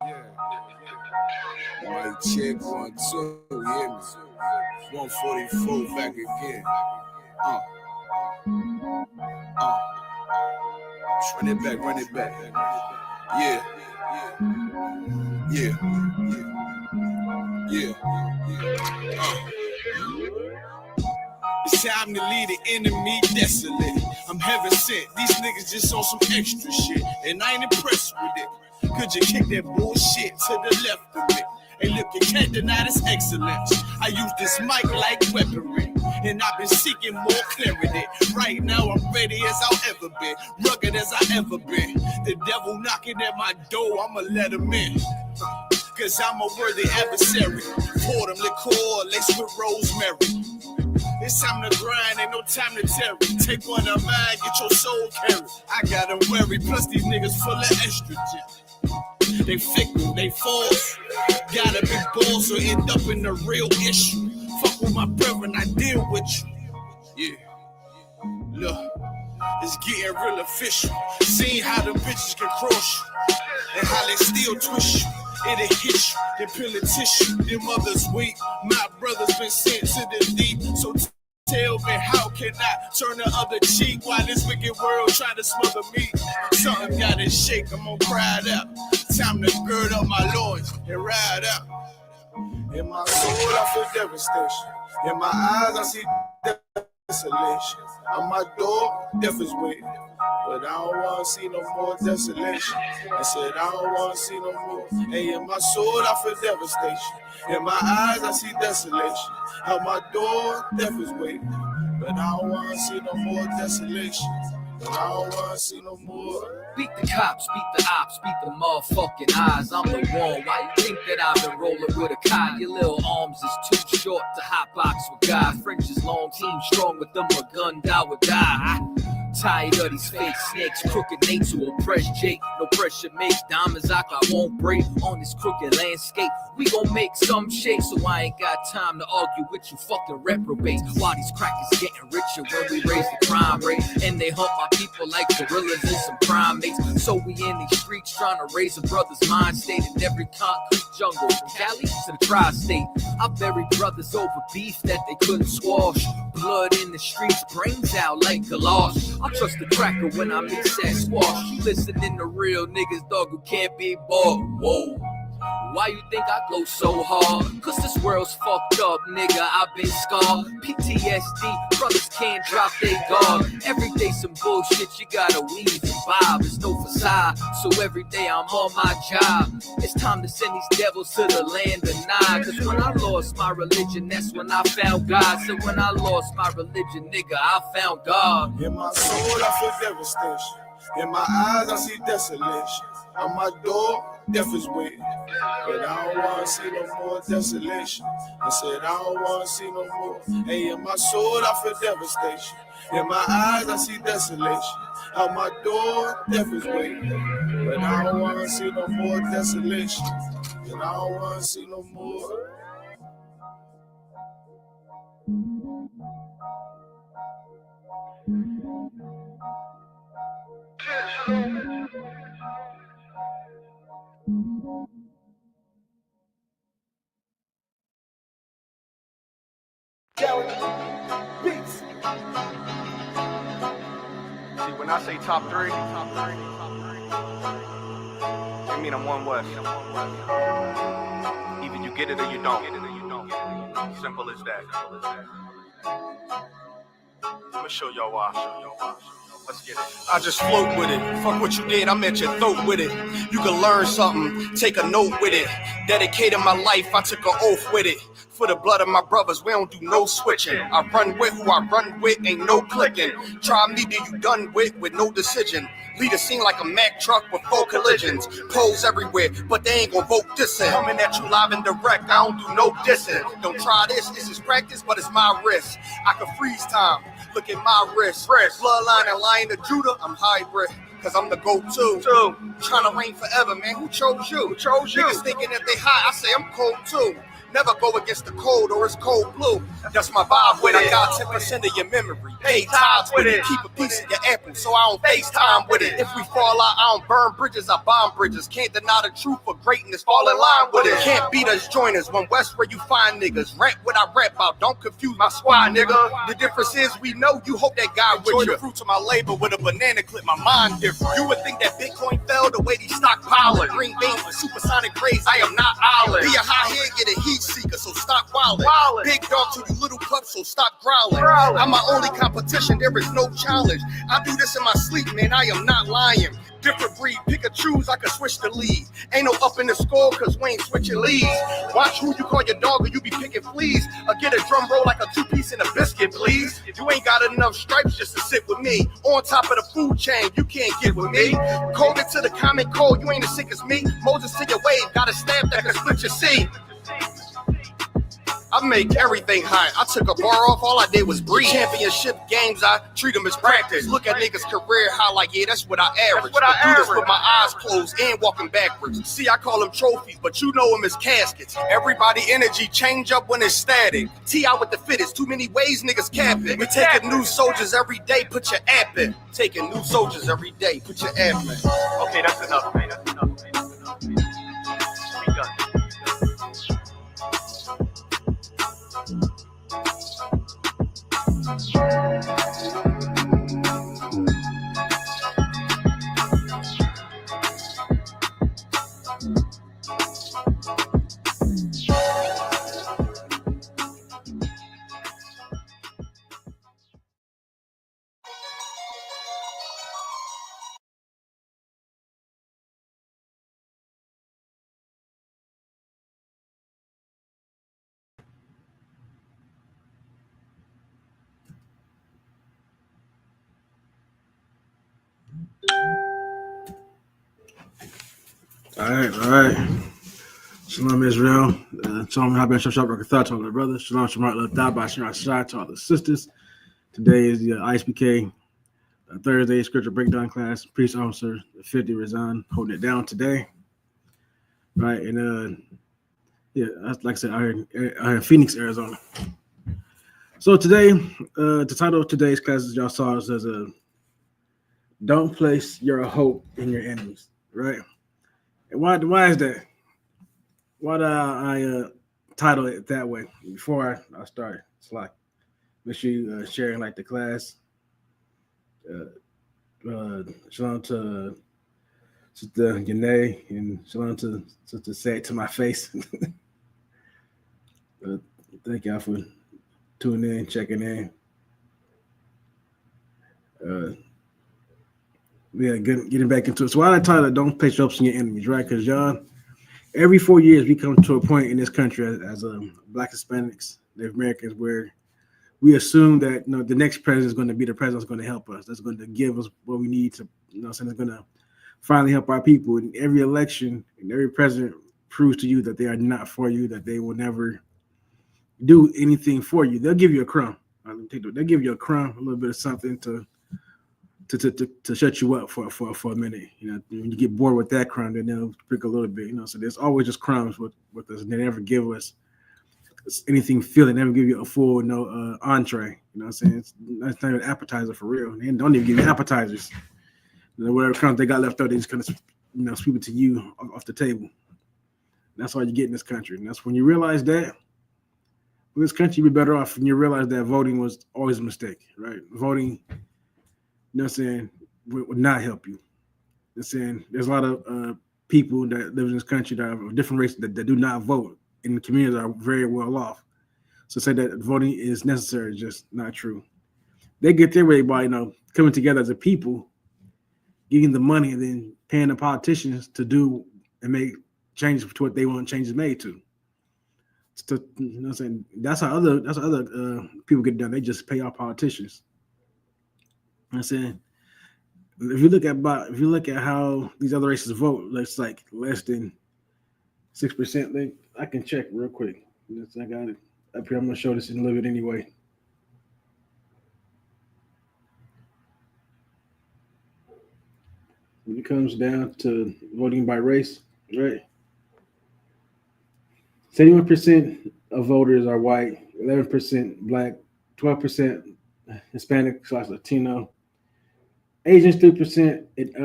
Mic check 1 2, you hear me? 144 back again. Run it back. Yeah. It's time to leave the enemy desolate. I'm heaven sent. These niggas just on some extra shit, and I ain't impressed with it. Could you kick that bullshit to the left of it? Hey, look, you can't deny this excellence. I use this mic like weaponry, and I've been seeking more clarity. Right now, I'm ready as I'll ever be, rugged as I ever been. The devil knocking at my door, I'ma let him in. Cause I'm a worthy adversary. Pour them liqueur laced with rosemary. It's time to grind, ain't no time to tarry. Take one of mine, get your soul carried. I gotta worry, plus these niggas full of estrogen. They fickle, they false. Gotta be balls or end up in the real issue. Fuck with my brethren, I deal with you. Yeah, look, it's getting real official. Seeing how the bitches can cross you, and how they still twist you. It'll hit you, then peel a tissue. Them mothers weak, my brother's been sent to the deep. So tell me, how can I turn the other cheek while this wicked world trying to smother me? Something gotta shake, I'm gonna cry it out. Time to gird up my loins and ride out. In my soul, I feel devastation. In my eyes, I see desolation. On my door, death is waiting. But I don't wanna see no more desolation. I said I don't wanna see no more. Hey, in my soul I feel devastation. In my eyes I see desolation. At my door, death is waiting. But I don't wanna see no more desolation. But I don't wanna see no more. Beat the cops, beat the ops, beat the motherfucking eyes. I'm the one. Why you think that I've been rolling with a cod? Your little arms is too short to hotbox with God. French is long, team strong with them, a gun, die would die. Tired of these fake snakes, crooked Nate to oppress Jake. No pressure makes diamonds I won't break on this crooked landscape. We gon' make some shake, so I ain't got time to argue with you fucking reprobates. Why these crackers getting richer when we raise the crime rate? And they hunt my people like gorillas and some primates. So we in these streets trying to raise a brother's mind state in every concrete jungle, from Cali to the tri-state. I buried brothers over beef that they couldn't squash. Blood in the streets, brains out like galosh. I trust the cracker when I mix that squash. You listening to real niggas, dog, who can't be bought. Whoa. Why you think I go so hard? Cause this world's fucked up, nigga, I've been scarred. PTSD, brothers can't drop their guard. Every day some bullshit, you gotta weave and bob. It's no facade, so every day I'm on my job. It's time to send these devils to the land of Nod. Cause when I lost my religion, that's when I found God. So when I lost my religion, nigga, I found God. In my soul, I feel devastation. In my eyes, I see desolation. On my door, death is waiting. But I don't wanna see no more desolation. I said I don't wanna see no more. Hey, in my soul, I feel devastation. In my eyes, I see desolation. On my door, death is waiting. But I don't wanna see no more desolation. And I don't wanna see no more. Beats. See, when I say top three, I mean I'm one West. Either you get it or you don't. Simple as that. I'm gonna show y'all why. Let's get it. I just float with it. Fuck what you did, I'm at your throat with it. You can learn something, take a note with it. Dedicated my life, I took an oath with it. For the blood of my brothers, we don't do no switching. I run with who I run with, ain't no clicking. Try me, then you done with no decision. Lead a scene like a Mack truck with 4 collisions. Poles everywhere, but they ain't gon' vote dissing. Coming at you live and direct, I don't do no dissing. Don't try this is practice, but it's my risk. I can freeze time, look at my wrist. Bloodline and Lion of Judah, I'm hybrid. Cause I'm the go-to. Trying to reign forever, man. Who chose you? Niggas thinking that they high, I say I'm cold too. Never go against the code or it's cold blue. That's my vibe with it. I got 10% of your memory. Pay times with it. Keep a piece of your apple so I don't FaceTime with it. If we fall out, I don't burn bridges, I bomb bridges. Can't deny the truth for greatness, fall in line with it. Can't beat us, join us. One West where you find niggas. Rap what I rap about, don't confuse my squad, nigga. The difference is we know you hope that guy enjoy the fruits of my labor with a banana clip. My mind different. You would think that Bitcoin fell the way these stockpiling. Green beans with supersonic rays, I am not island. Be a high head, get a heat seeker, so stop wildin'. Big dog to you little pups, so stop growling. I'm my only competition, there is no challenge. I do this in my sleep, man, I am not lying. Different breed, pick a choose, I can switch the lead. Ain't no up in the score, cause we ain't switching leads. Watch who you call your dog or you be picking fleas. Or get a drum roll like a 2-piece and a biscuit, please. You ain't got enough stripes just to sit with me. On top of the food chain, you can't get with me. Code it to the common cold, you ain't as sick as me. Moses to your wave, got a stamp that can split your seed. I make everything high. I took a bar off, all I did was breathe. Championship games, I treat them as practice. Look at niggas' career high like, yeah, that's what I average. I do this with my eyes closed and walking backwards. See, I call them trophies, but you know them as caskets. Everybody energy change up when it's static. T.I. with the fittest, too many ways niggas cap it. We taking new soldiers every day, put your app in. Taking new soldiers every day, put your app in. Okay, that's enough, man. That's enough, man. That's enough, man. We done. All right. Shalom Israel. Shalom Habben Shashab Rakatha to all the brothers. Shalom Shemar Love Daba Shemar Shai to all the sisters. Today is the ISUPK Thursday scripture breakdown class. Priest officer 50 Razan holding it down today. Right, and like I said, I heard in Phoenix, Arizona. So today, the title of today's class, as y'all saw, says "Don't place your hope in your enemies." Right, and why is that? Why do I title it that way? Before I start, it's like make sure you sharing like the class. Shalom to Sister Yanae and shalom to Sister Say It to My Face. Thank y'all for tuning in, checking in. Getting back into it. So why I title it "Don't Place Your Hopes in Your Enemies," right? Because y'all, every 4 years we come to a point in this country as Black Hispanics, Native Americans, where we assume that the next president is going to be the president that's going to help us. That's going to give us what we need to, saying it's going to finally help our people. And every election and every president proves to you that they are not for you, that they will never do anything for you. They'll give you a crumb. They'll give you a crumb, a little bit of something to shut you up for a minute. When you get bored with that crumb, then they'll pick a little bit. So there's always just crumbs with us. And they never give us anything filling. They never give you a full entree. You know what I'm saying? That's not even an appetizer for real. They don't even give you appetizers. Whatever crumbs they got left over, they just kind of sweep it to you off the table. That's all you get in this country. And that's when you realize that in this country, you'd be better off when you realize that voting was always a mistake, right? Voting, would not help you. There's a lot of people that live in this country that have different races that do not vote in the communities that are very well off. So say that voting is necessary is just not true. They get their way by, coming together as a people, getting the money and then paying the politicians to do and make changes to what they want changes made to. That's how other people get done. They just pay our politicians. If you look at how these other races vote, it's like less than 6%. I can check real quick. I got it up here. I'm gonna show this in a little bit anyway. When it comes down to voting by race, right? 71% of voters are white, 11% black, 12% Hispanic / Latino, Asians 3%, and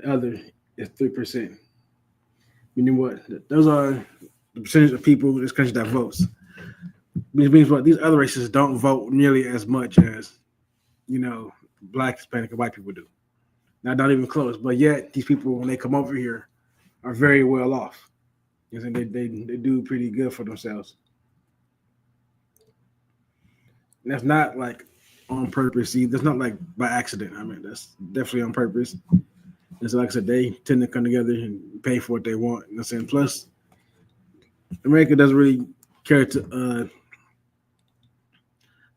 other is 3%. Meaning what? Those are the percentage of people in this country that votes. Which means what? These other races don't vote nearly as much as black, Hispanic, and white people do. Not even close. But yet these people, when they come over here, are very well off. They do pretty good for themselves. And that's not like on purpose. See, that's not like by accident. I mean, that's definitely on purpose. And so, like I said, they tend to come together and pay for what they want. You know what I'm saying? Plus, America doesn't really care to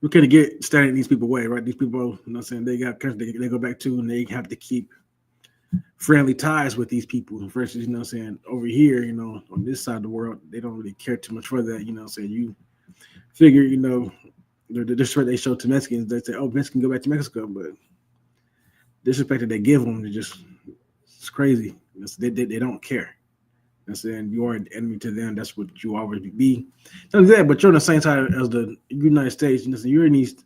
we can't get standing these people away, right? These people, you know what I'm saying, they got country they go back to, and they have to keep friendly ties with these people versus, you know what I'm saying, over here, on this side of the world, they don't really care too much for that, you know what I'm saying? You figure, the disrespect they show to Mexicans, they say, oh, Mexicans go back to Mexico, but disrespect that they give them is it's crazy. They don't care. I'm saying you are an enemy to them. That's what you always be. Not only that, but you're on the same side as the United States. You're in these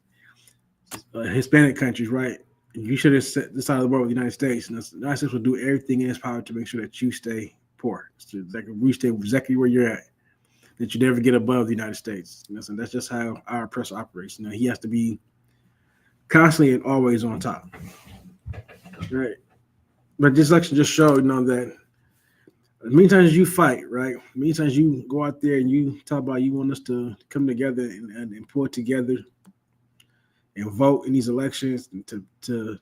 Hispanic countries, right? You should have set this side of the world with the United States. And the United States will do everything in its power to make sure that you stay poor. So like we stay exactly where you're at, that you never get above the United States. So that's just how our oppressor operates. He has to be constantly and always on top. Right. But this election just showed, that many times you fight, right? Many times you go out there and you talk about you want us to come together and pull together and vote in these elections and to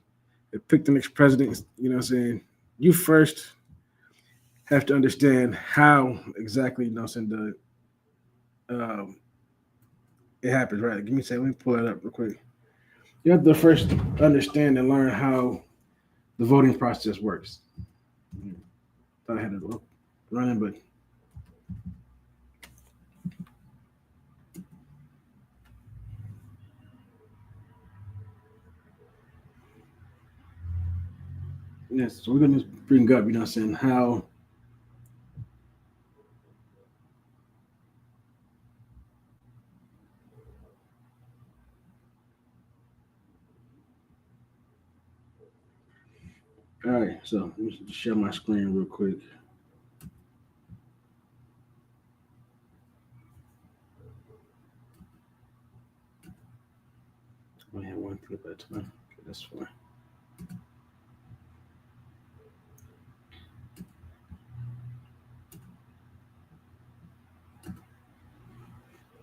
pick the next president. You know what I'm saying? You first have to understand how exactly, it happens, right? Give me a second. Let me pull that up real quick. You have to first understand and learn how the voting process works. Thought I had it running, but yes, so we're gonna bring up, how all right, so let me just share my screen real quick. I only have one clip at a time. Okay, that's fine.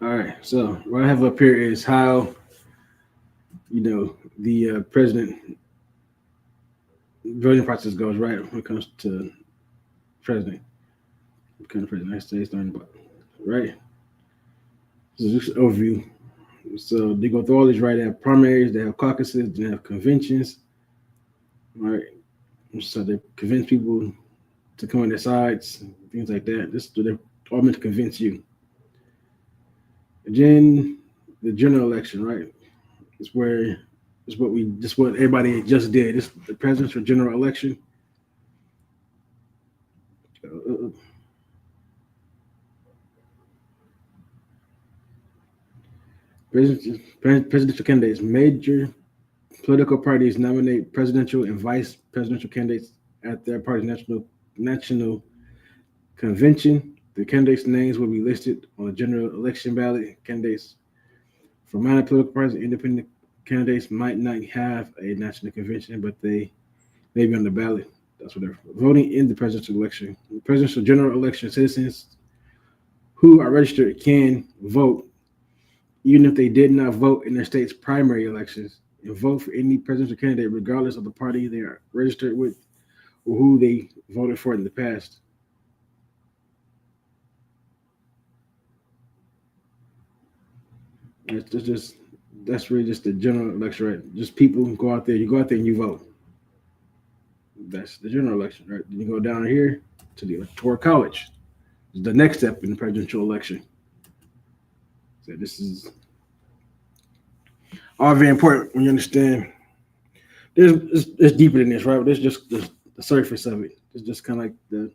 All right, so what I have up here is how the president voting process goes, right? When it comes to president, becoming president of the United States, right? So just an overview. So they go through all these, right? They have primaries, they have caucuses, they have conventions, right? So they convince people to come on their sides, things like that. They're all meant to convince you. And then the general election, right? It's what everybody just did. It's the presidential general election. Presidential candidates. Major political parties nominate presidential and vice presidential candidates at their party's national convention. The candidates' names will be listed on the general election ballot. Candidates from minor political parties and independent candidates might not have a national convention, but they may be on the ballot. That's what they're voting in the presidential election. The presidential general election, citizens who are registered can vote even if they did not vote in their state's primary elections, and vote for any presidential candidate regardless of the party they are registered with or who they voted for in the past. That's really just the general election, right? Just people who go out there. You go out there and you vote. That's the general election, right? Then you go down here to the electoral college. It's the next step in the presidential election. So this is all very important when you understand. It's deeper than this, right? There's just the surface of it. It's just kind of like the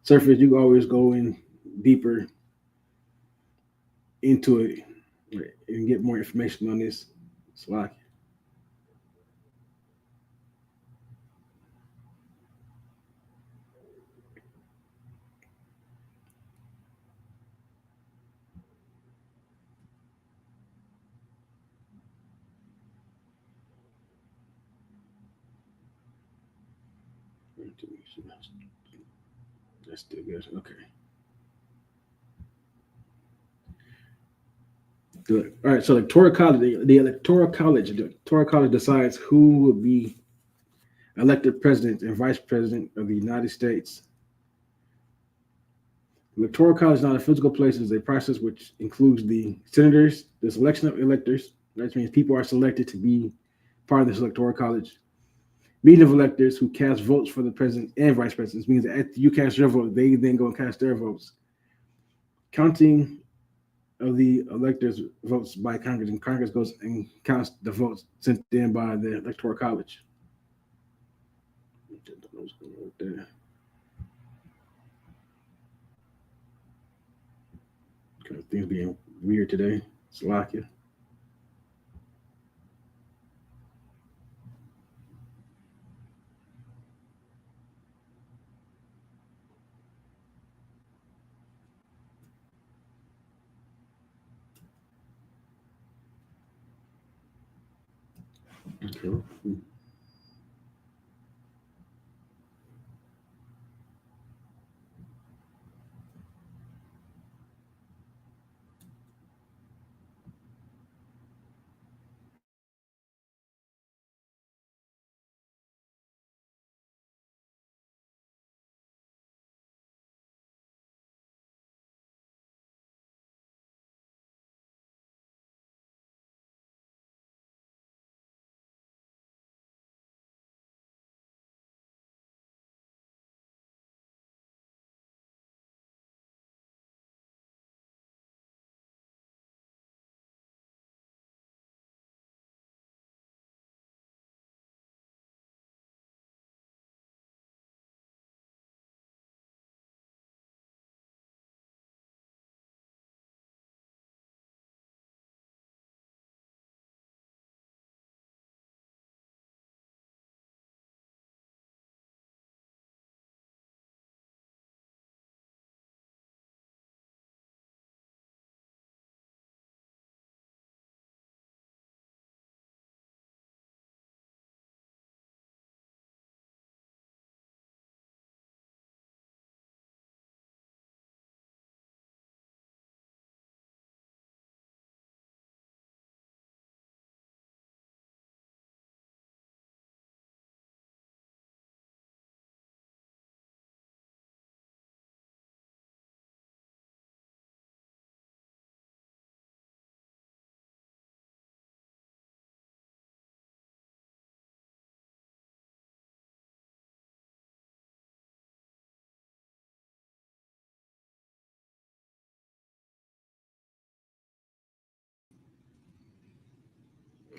surface. You always go in deeper into it and get more information on this. So like, that's still good. Okay. All right. So the electoral college decides who will be elected president and vice president of the United States. The electoral college is not a physical place; it is a process which includes the senators, the selection of electors. That means people are selected to be part of this electoral college. Meeting of electors who cast votes for the president and vice president. This means that after you cast your vote, they then go and cast their votes. Counting of the electors' votes by Congress, and Congress goes and counts the votes sent in by the electoral college. Things being weird today. Slovakia. Okay.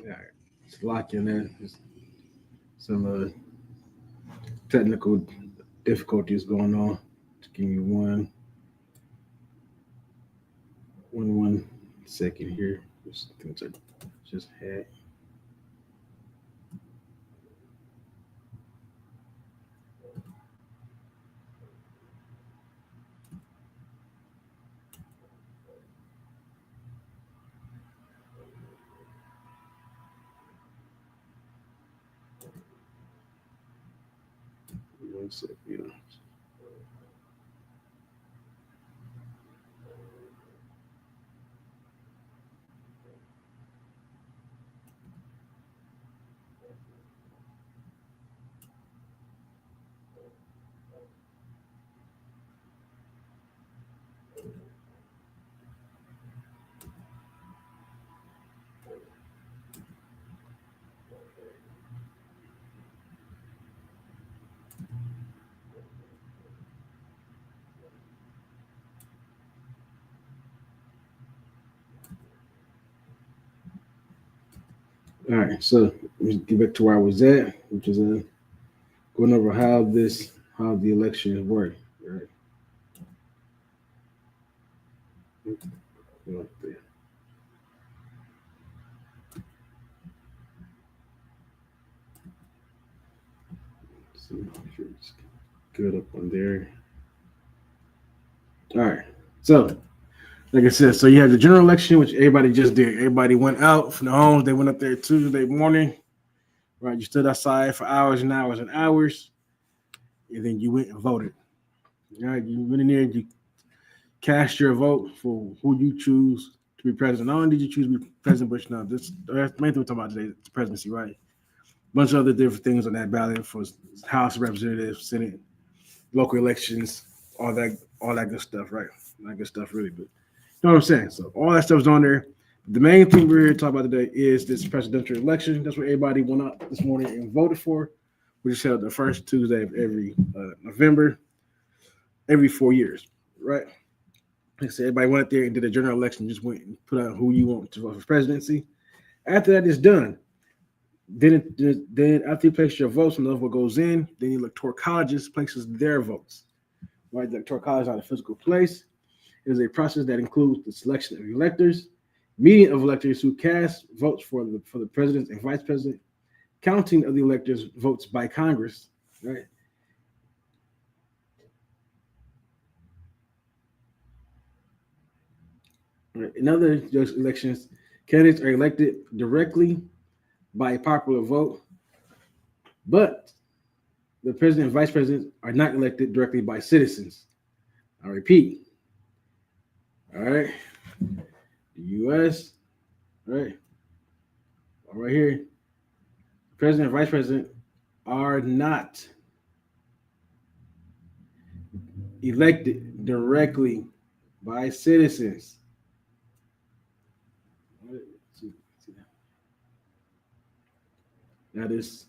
All right. Slovakia, man. Some technical difficulties going on. Just give me one second here. Just things I just had. One second. All right, so let's get back to where I was at, which is going over how the elections work. Right. Go up there. See if it's good up on there. All right. So, like I said, so you had the general election, which everybody just did. Everybody went out from the homes. They went up there Tuesday morning. Right. You stood outside for hours and hours and hours. And then you went and voted. All right. You went in there and you cast your vote for who you choose to be president. Not only did you choose to be President Bush, now that's the main thing we're talking about today, the presidency, right? A bunch of other different things on that ballot for House Representatives, Senate, local elections, all that good stuff, right? Not good stuff, really, but you know what I'm saying. So all that stuff's on there. The main thing we're here to talk about today is this presidential election. That's what everybody went out this morning and voted for, which is held the first Tuesday of every November, every 4 years, right? Like I said, everybody went out there and did a general election, just went and put out who you want to vote for presidency. After that is done, then after you place your votes and what goes in, then the electoral colleges places their votes. Right, the electoral college is not a physical place. It is a process that includes the selection of electors, meeting of electors who cast votes for the president and vice president, counting of the electors' votes by Congress. Right. Right. In other elections, candidates are elected directly by a popular vote, but the president and vice president are not elected directly by citizens. I repeat. All right. The U.S., right here, president and vice president are not elected directly by citizens. That is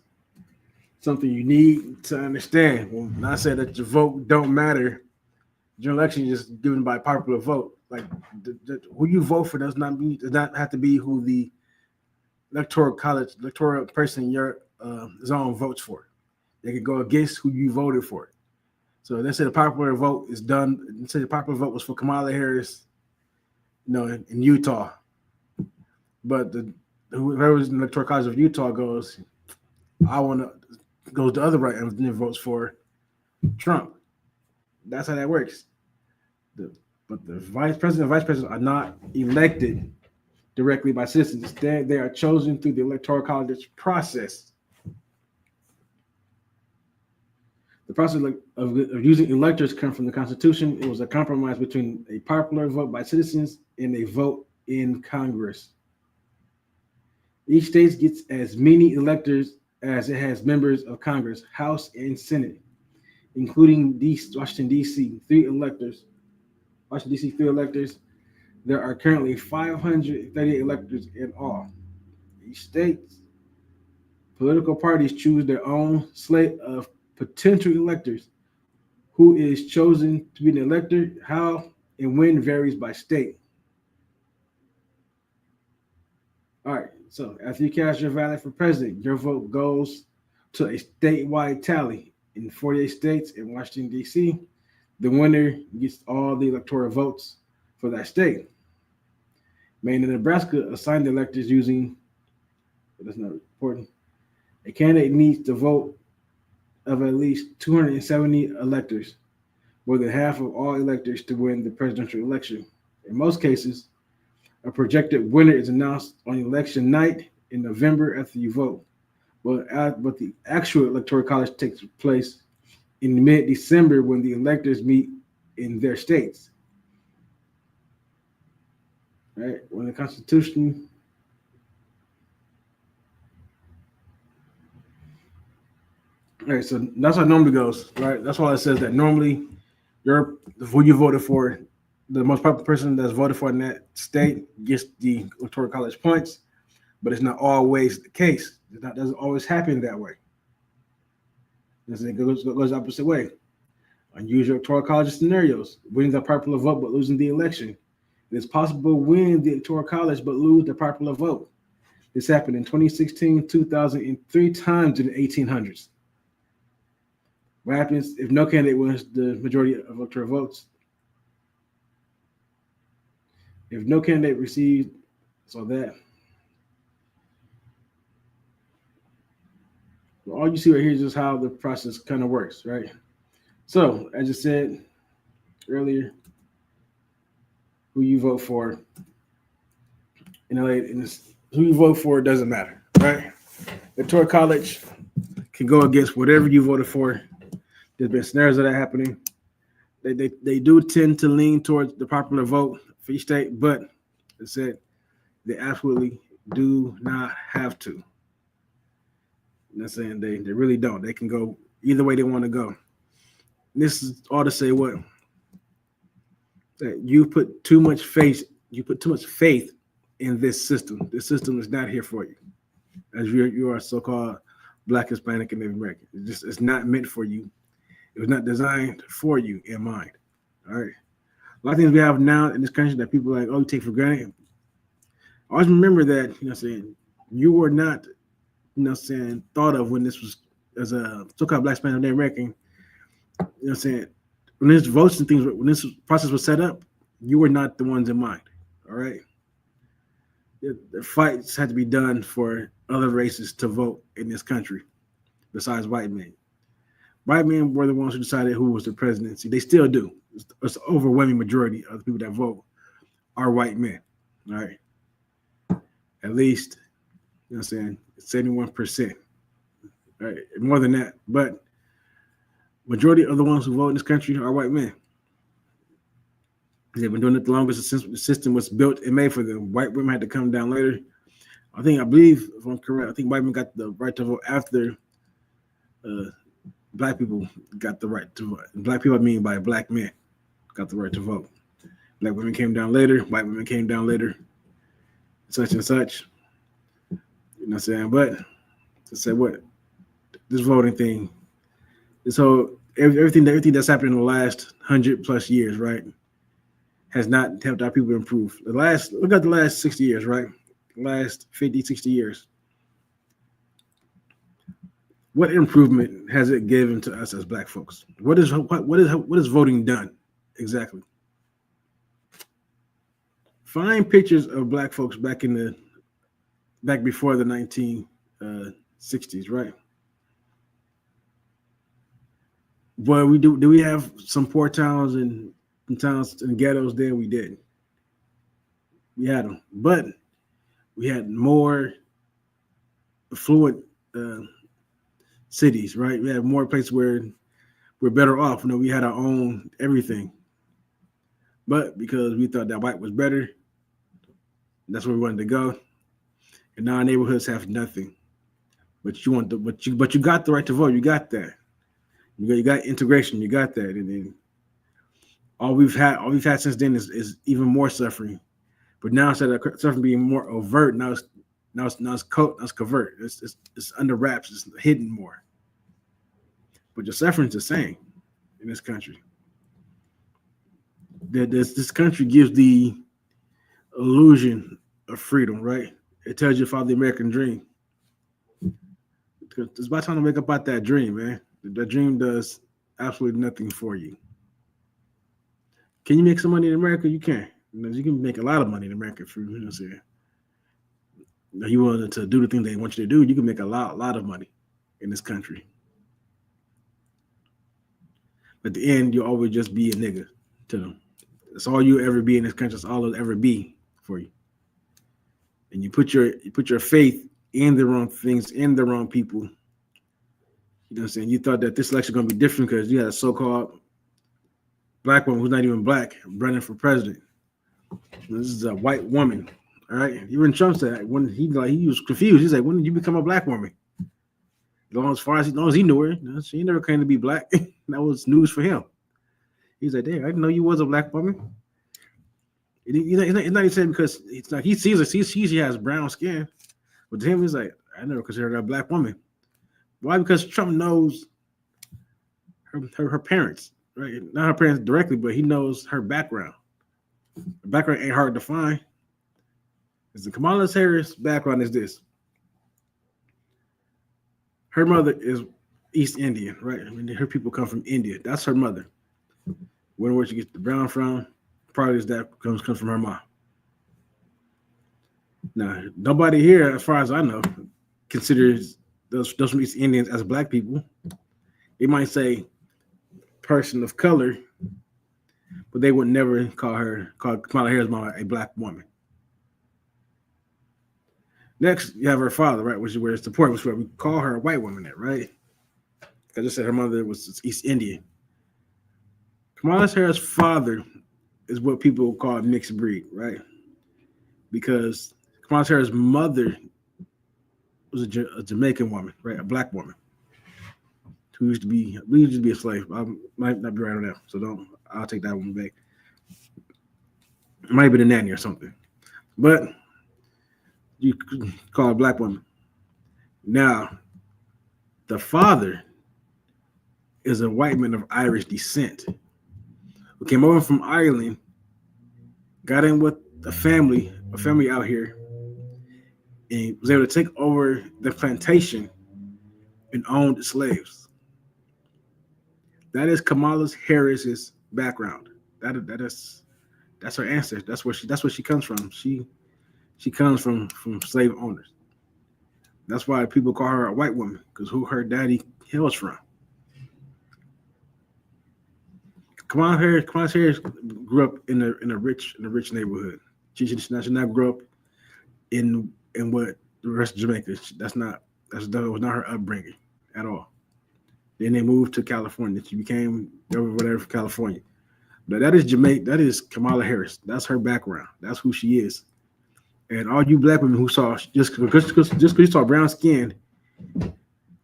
something you need to understand. When I say that your vote don't matter, your election is just given by popular vote. Like who you vote for does not have to be who the electoral person in your zone votes for. They can go against who you voted for. So let's say the popular vote is done. Let's say the popular vote was for Kamala Harris, in Utah. But whoever's in the electoral college of Utah goes the other right and then votes for Trump. That's how that works. But the vice president and vice president are not elected directly by citizens. Instead, they are chosen through the electoral college process. The process of using electors come from the Constitution. It was a compromise between a popular vote by citizens and a vote in Congress. Each state gets as many electors as it has members of Congress, House, and Senate, including Washington, D.C., 3 electors. Washington, D.C., 3 electors. There are currently 538 electors in all. Each state, political parties choose their own slate of potential electors. Who is chosen to be an elector, how, and when varies by state. All right, so after you cast your ballot for president, your vote goes to a statewide tally in 48 states and Washington, D.C. The winner gets all the electoral votes for that state. Maine and Nebraska assign the electors using, but that's not important. A candidate needs to vote of at least 270 electors, more than half of all electors, to win the presidential election. In most cases, a projected winner is announced on election night in November after you vote. But the actual electoral college takes place in mid-December when the electors meet in their states. Right? When the Constitution all right, so that's how it normally goes, right? That's why it says that normally who you voted for, the most popular person that's voted for in that state gets the electoral college points, but it's not always the case. It doesn't always happen that way. It goes the opposite way. Unusual electoral college scenarios: winning the popular vote but losing the election. It is possible to win the electoral college but lose the popular vote. This happened in 2016, 2000, and 3 times in the 1800s. What happens if no candidate wins the majority of electoral votes? If no candidate received, so that all you see right here is just how the process kind of works, right? So, as I said earlier, who you vote for in LA, who you vote for doesn't matter, right? The Electoral College can go against whatever you voted for. There's been scenarios of that happening. They do tend to lean towards the popular vote for each state, but it said they absolutely do not have to. You know what I'm saying? They really don't. They can go either way they want to go. And this is all to say what? That you put too much faith in this system. This system is not here for you. As you are so-called Black, Hispanic, and Native American. It's not meant for you. It was not designed for you in mind. All right. A lot of things we have now in this country that people like, you take for granted. Always remember that, you know what I'm saying, you were not, you know what I'm saying, thought of when this was as a so-called Black, Hispanic, Native American. You know what I'm saying? When this votes and things, when this process was set up, you were not the ones in mind. All right. The fights had to be done for other races to vote in this country besides white men. White men were the ones who decided who was the presidency. They still do. It's the overwhelming majority of the people that vote are white men. All right. At least, you know what I'm saying, 71%. All right. More than that. But majority of the ones who vote in this country are white men. They've been doing it the longest since the system was built and made for them. White women had to come down later. I believe, if I'm correct, I think white men got the right to vote after Black people got the right to vote. Black people, I mean by Black men, got the right to vote. Black women came down later. White women came down later. Such and such. You know what I'm saying? But to say what? This voting thing, this whole everything that's happened in the last 100+ years, right, has not helped our people improve. Look at the last 60 years, right? Last 50, 60 years. What improvement has it given to us as Black folks? What is voting done exactly? Find pictures of Black folks back before the 1960s, right? Boy, do we have some poor towns and towns and ghettos? Then we did. We had them, but we had more affluent cities, right? We had more places where we're better off. You know, we had our own everything. But because we thought that white was better, that's where we wanted to go. And now our neighborhoods have nothing. But you got the right to vote. You got that. You got integration. You got that. And then all we've had since then is even more suffering. But now instead of suffering being more overt, now it's covert. It's under wraps. It's hidden more. But the suffering's the same in this country. This country gives the illusion of freedom, right? It tells you about the American dream. It's about time to wake up out that dream, man. That dream does absolutely nothing for you. Can you make some money in America? You can. You can make a lot of money in America for, you know what I'm saying. You want to do the thing they want you to do, you can make a lot of money in this country. But at the end, you'll always just be a nigga to them. That's all you ever be in this country. That's all it'll ever be for you. And you put your faith in the wrong things, in the wrong people. You know what I'm saying? You thought that this election was going to be different because you had a so-called Black woman who's not even Black running for president. This is a white woman. All right. Even Trump said when he was confused. He's like, when did you become a Black woman? As far as he knew her, she never claimed to be Black. That was news for him. He's like, damn, I didn't know you was a Black woman. He's not even saying because it's like he sees her, she has brown skin. But to him, he's like, I never considered her a Black woman. Why? Because Trump knows her parents, right? Not her parents directly, but he knows her background. Her background ain't hard to find. The Kamala Harris background is this. Her mother is East Indian, right? I mean, her people come from India. That's her mother. Where she gets the brown from, probably that comes from her mom. Now, nobody here, as far as I know, considers those from East Indians as black people. They might say person of color, but they would never call Kamala Harris mama a black woman. Next, you have her father, right, which is where it's the point, which is where we call her a white woman at, right? I just said her mother was East Indian. Kamala Harris' father is what people call a mixed breed, right? Because Kamala Harris' mother was a Jamaican woman, right? A black woman who used to be a slave. I might not be right on that, so I'll take that one back. It might be the nanny or something, but you could call a black woman. Now, the father is a white man of Irish descent who came over from Ireland, got in with a family out here, and was able to take over the plantation and owned slaves. That is Kamala Harris's background. That's her ancestor. That's where she comes from. She comes from slave owners. That's why people call her a white woman, because who her daddy hails from. Kamala Harris grew up in a rich neighborhood. She not grew up in what the rest of Jamaica. That was not her upbringing at all. Then they moved to California. She became whatever from California. But that is Jamaica. That is Kamala Harris. That's her background. That's who she is. And all you black women who saw just because you saw brown skin,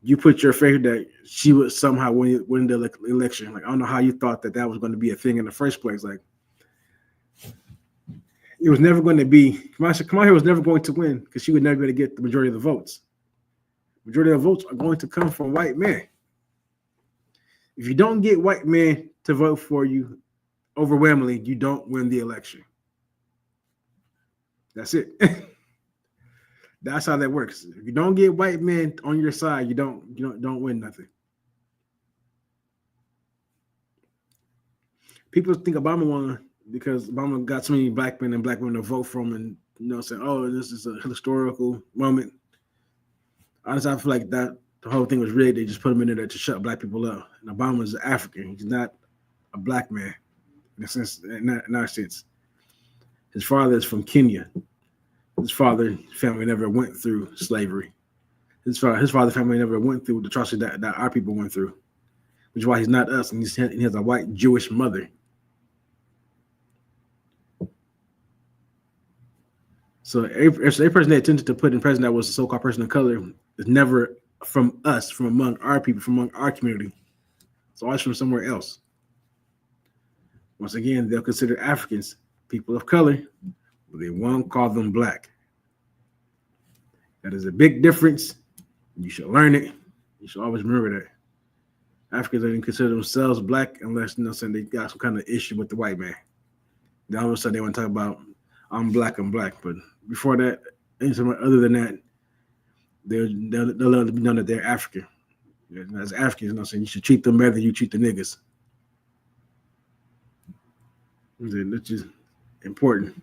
you put your faith that she would somehow win the election. Like, I don't know how you thought that was going to be a thing in the first place. Like, it was never going to be. Kamala Harris was never going to win because she would never be able to get the majority of the votes. Majority of the votes are going to come from white men. If you don't get white men to vote for you overwhelmingly, you don't win the election. That's it. That's how that works. If you don't get white men on your side, you don't win nothing. People think Obama won because Obama got so many black men and black women to vote for him, and saying, "Oh, this is a historical moment." Honestly, I feel like that the whole thing was rigged. They just put him in there to shut black people up. And Obama is African. He's not a black man in a sense. In our sense, his father is from Kenya. His father's family never went through slavery. His father's family never went through the atrocity that our people went through, which is why he's not us, and he has a white Jewish mother. So every person they attempted to put in president that was a so-called person of color is never from us, from among our people, from among our community. It's always from somewhere else. Once again, they'll consider Africans people of color, but they won't call them black. That is a big difference. You should learn it. You should always remember that. Africans don't even consider themselves black unless they got some kind of issue with the white man. Then all of a sudden they want to talk about I'm black. But before that, anything other than that, they'll let it be known that they're African. As Africans, you should treat them better than you treat the niggas. That's just important.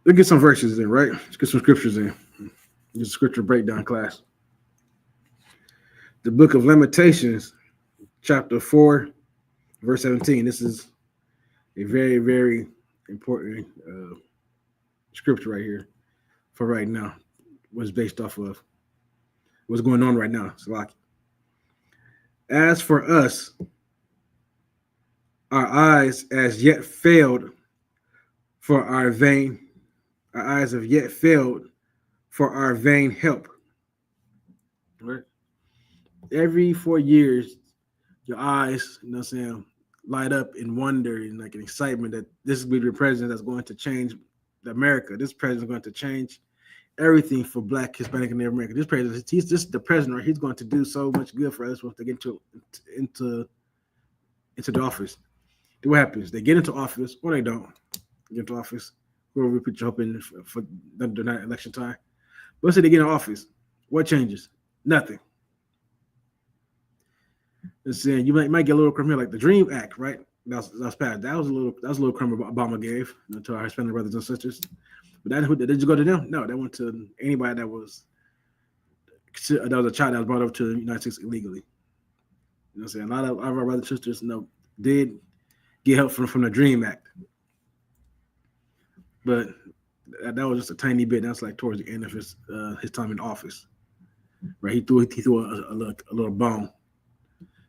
Let's get some verses in, right? Let's get some scriptures in. Just a scripture breakdown class. The book of Lamentations, chapter 4, verse 17. This is a very, very important scripture right here for right now. What's based off of what's going on right now. Salaki. As for us, our eyes as yet failed for our vain. Our eyes have yet failed for our vain help. Right? Every 4 years, your eyes, light up in wonder and like an excitement that this will be the president that's going to change America. This president is going to change everything for Black, Hispanic, and Native American. This president, he's just the president, right? He's going to do so much good for us once they get into the office. Then what happens? They get into office, or they don't get into office. Whoever we put your hope in for the night election time. Let's say they get in office. What changes? Nothing. It's saying you might get a little crumb here, like the Dream Act, right? That's passed. That was a little crumb Obama gave to our Hispanic brothers and sisters. But did you go to them? No, they went to anybody that was a child that was brought up to the United States illegally. You know what I'm saying? A lot of our brothers and sisters, did get help from the Dream Act, but that was just a tiny bit. That's like towards the end of his time in office, right? He threw a little bone.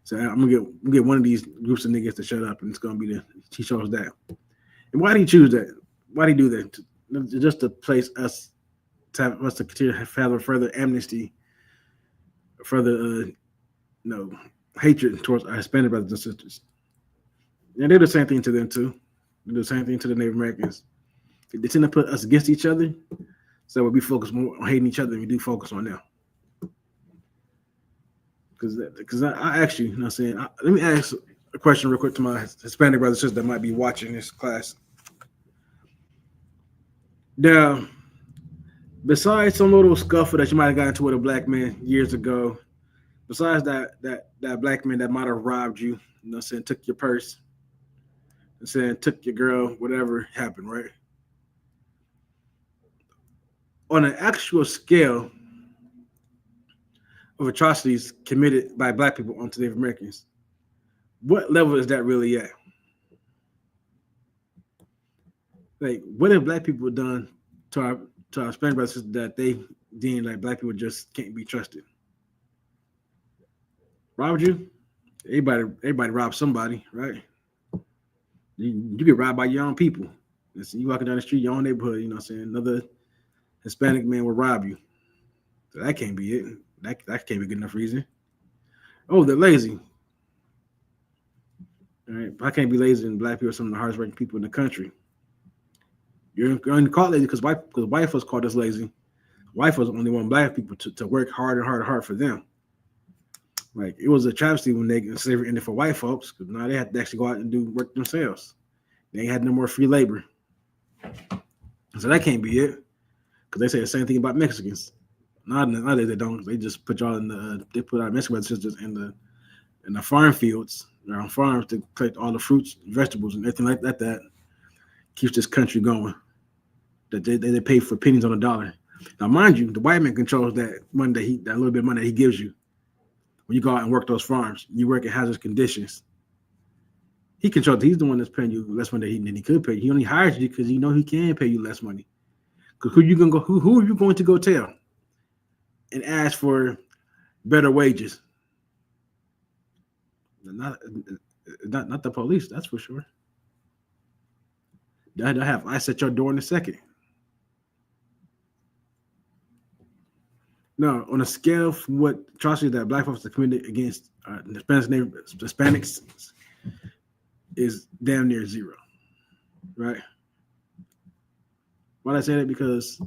So I'm gonna get one of these groups of niggas to shut up, and it's gonna be he shows that. And why did he choose that? Why did he do that? Just to place us to continue to have further amnesty, further hatred towards our Hispanic brothers and sisters. And they do the same thing to them too. They do the same thing to the Native Americans. They tend to put us against each other, so we focus more on hating each other than we do focus on them. Because I actually, you know what I'm saying, let me ask a question real quick to my Hispanic brothers and sisters that might be watching this class. Now, besides some little scuffle that you might have gotten into with a black man years ago, besides that black man that might have robbed you, you know what I'm saying, took your purse, and saying took your girl, whatever happened, right? On an actual scale of atrocities committed by black people onto Native Americans, what level is that really at? Like, what have black people done to our Spanish brothers that they deem like black people just can't be trusted? Robbed you? Everybody robs somebody, right? You get robbed by your own people. You walking down the street, your own neighborhood, you know what I'm saying? Another Hispanic man will rob you. So that can't be it. That can't be good enough reason. Oh, they're lazy. All right, I can't be lazy, and black people are some of the hardest working people in the country. You're only called lazy because white folks called us lazy. White folks only want black people to work hard and hard for them. Like, it was a travesty when slavery ended for white folks, because now they had to actually go out and do work themselves. They had no more free labor. So that can't be it, because they say the same thing about Mexicans. Nowadays they don't. They just put y'all they put our Mexican sisters in the farm fields, or on farms, to collect all the fruits, vegetables, and everything like that keeps this country going. That they pay for pennies on a dollar. Now, mind you, the white man controls that money that little bit of money that he gives you. When you go out and work those farms, you work in hazardous conditions. He controls. He's the one that's paying you less money than he could pay you. He only hires you because he can pay you less money. Because who are you going to go tell and ask for better wages? Not the police, that's for sure. They'll have ice at your door in a second. No, on a scale of what atrocities that black folks have committed against the Hispanics is damn near zero, right? Why did I say that? Because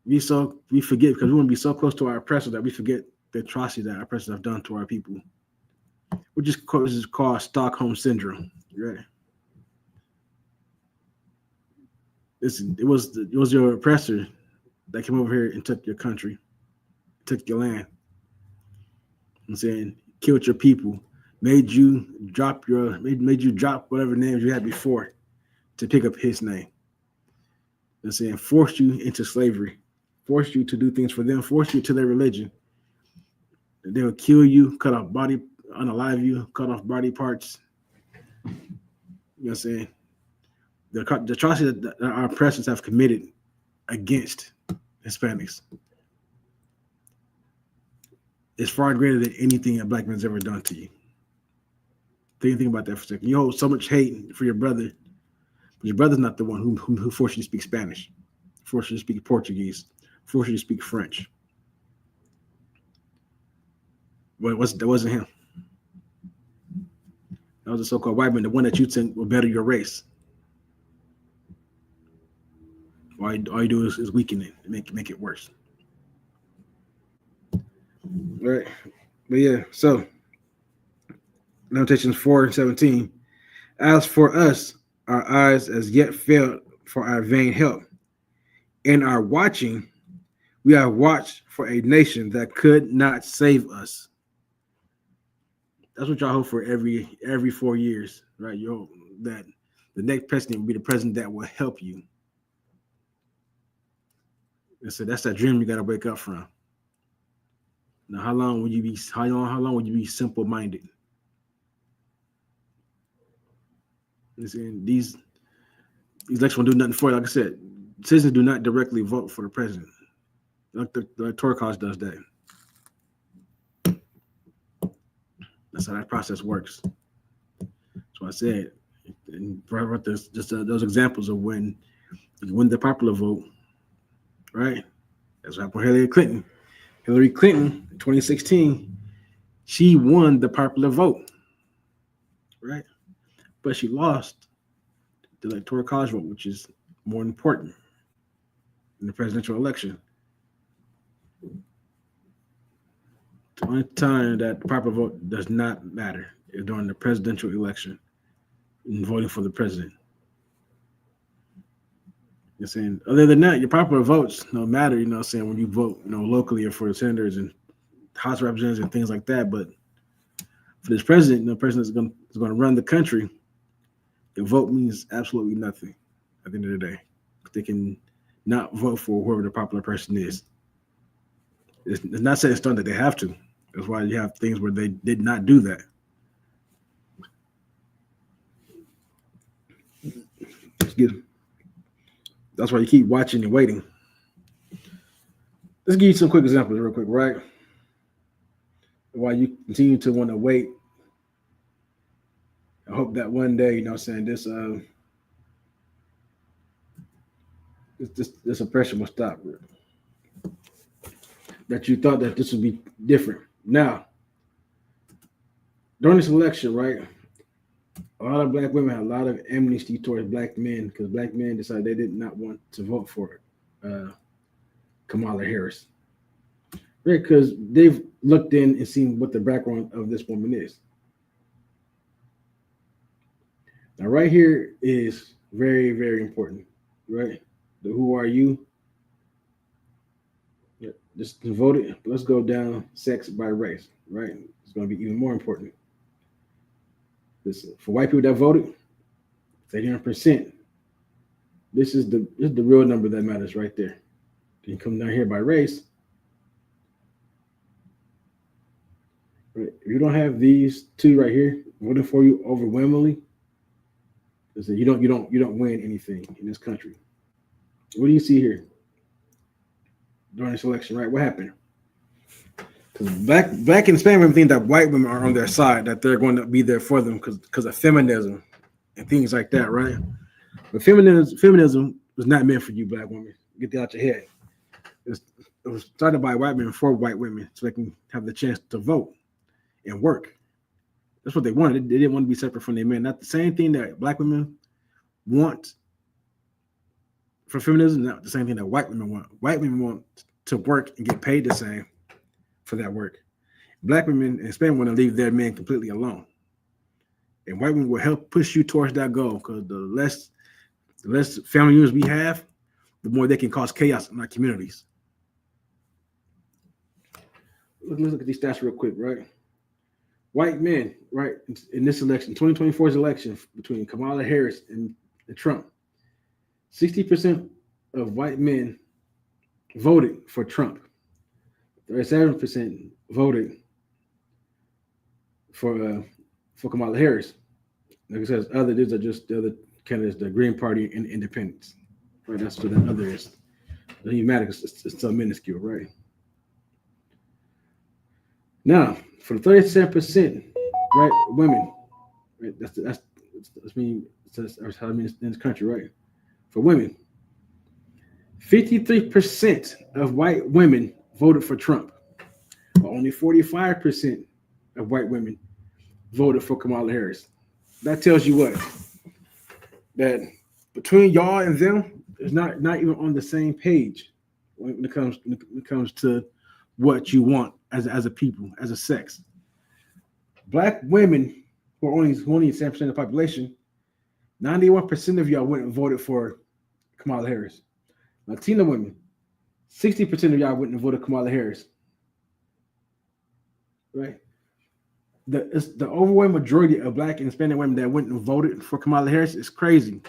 we forget, because we want to be so close to our oppressors that we forget the atrocities that our oppressors have done to our people, which is called Stockholm syndrome, right? It was your oppressor that came over here and took your country, took your land. I'm saying, killed your people, made you drop whatever names you had before to pick up his name. I'm saying, forced you into slavery, forced you to do things for them, forced you to their religion. They will kill you, unalive you, cut off body parts. You know what I'm saying? The atrocity that our oppressors have committed against Hispanics is far greater than anything a black man's ever done to you. Think about that for a second. You hold so much hate for your brother, but your brother's not the one who forced you to speak Spanish, forced you to speak Portuguese, forced you to speak French. But that wasn't him. That was a so-called white man, the one that you think will better your race. All you do is weaken it and make it worse. All right. But yeah, so Lamentations 4:17. As for us, our eyes as yet failed for our vain help. In our watching, we have watched for a nation that could not save us. That's what y'all hope for every 4 years, right? You hope that the next president will be the president that will help you. And so that's that dream you got to wake up from. Now, how long would you be simple minded? These elections won't do nothing for you. Like I said, citizens do not directly vote for the president. Like the Electoral College does that. That's how that process works. So I said, and brought this, just those examples of when you win the popular vote, right? That's what happened with Hillary Clinton. Hillary Clinton, in 2016, she won the popular vote, right? But she lost the Electoral College vote, which is more important in the presidential election. The only time that the popular vote does not matter is during the presidential election and voting for the president. You're saying, other than that, your popular votes don't matter, when you vote, locally or for the senators and House representatives and things like that. But for this president, the president is going to run the country. The vote means absolutely nothing at the end of the day. They can not vote for whoever the popular person is. It's not saying it's done that they have to. That's why you have things where they did not do that. That's why you keep watching and waiting. Let's give you some quick examples real quick, right? Why you continue to want to wait. I hope that one day, this oppression will stop. That you thought that this would be different. Now, during this election, right, a lot of black women had a lot of amnesty towards black men because black men decided they did not want to vote for Kamala Harris. Right, because they've looked in and seen what the background of this woman is. Now, right here is very, very important, right? The who are you? Yeah, just vote it. Let's go down sex by race, right? It's going to be even more important. Listen, for white people that voted, 81%. This is the real number that matters right there. Then you come down here by race. Right? If you don't have these two right here voting for you overwhelmingly, listen, you don't win anything in this country. What do you see here during this election? Right? What happened? Because black and Hispanic women think that white women are on their side, that they're going to be there for them because of feminism and things like that, right? But feminism was not meant for you, black women. Get that out your head. It was started by white men for white women so they can have the chance to vote and work. That's what they wanted. They didn't want to be separate from their men. Not the same thing that black women want for feminism, not the same thing that white women want. White women want to work and get paid the same for that work. Black women and Hispanic want to leave their men completely alone. And white women will help push you towards that goal because the less family units we have, the more they can cause chaos in our communities. Let's look at these stats real quick, right? White men, right, in this election, 2024's election between Kamala Harris and Trump, 60% of white men voted for Trump. 37% voted for Kamala Harris. Like I said, these are just the other candidates, the Green Party and Independents. Right, that's what the other is. It doesn't even matter because it's so minuscule, right? Now, for the 37%, right, women, right, that's how I mean in this country, right? For women, 53% of white women voted for Trump, but only 45% of white women voted for Kamala Harris. That tells you what? That between y'all and them, it's not even on the same page when it comes to what you want as a people, as a sex. Black women, who are only 7% of the population, 91% of y'all went and voted for Kamala Harris. Latina women, 60% of y'all went and voted Kamala Harris. Right? The overwhelming majority of Black and Hispanic women that went and voted for Kamala Harris is crazy.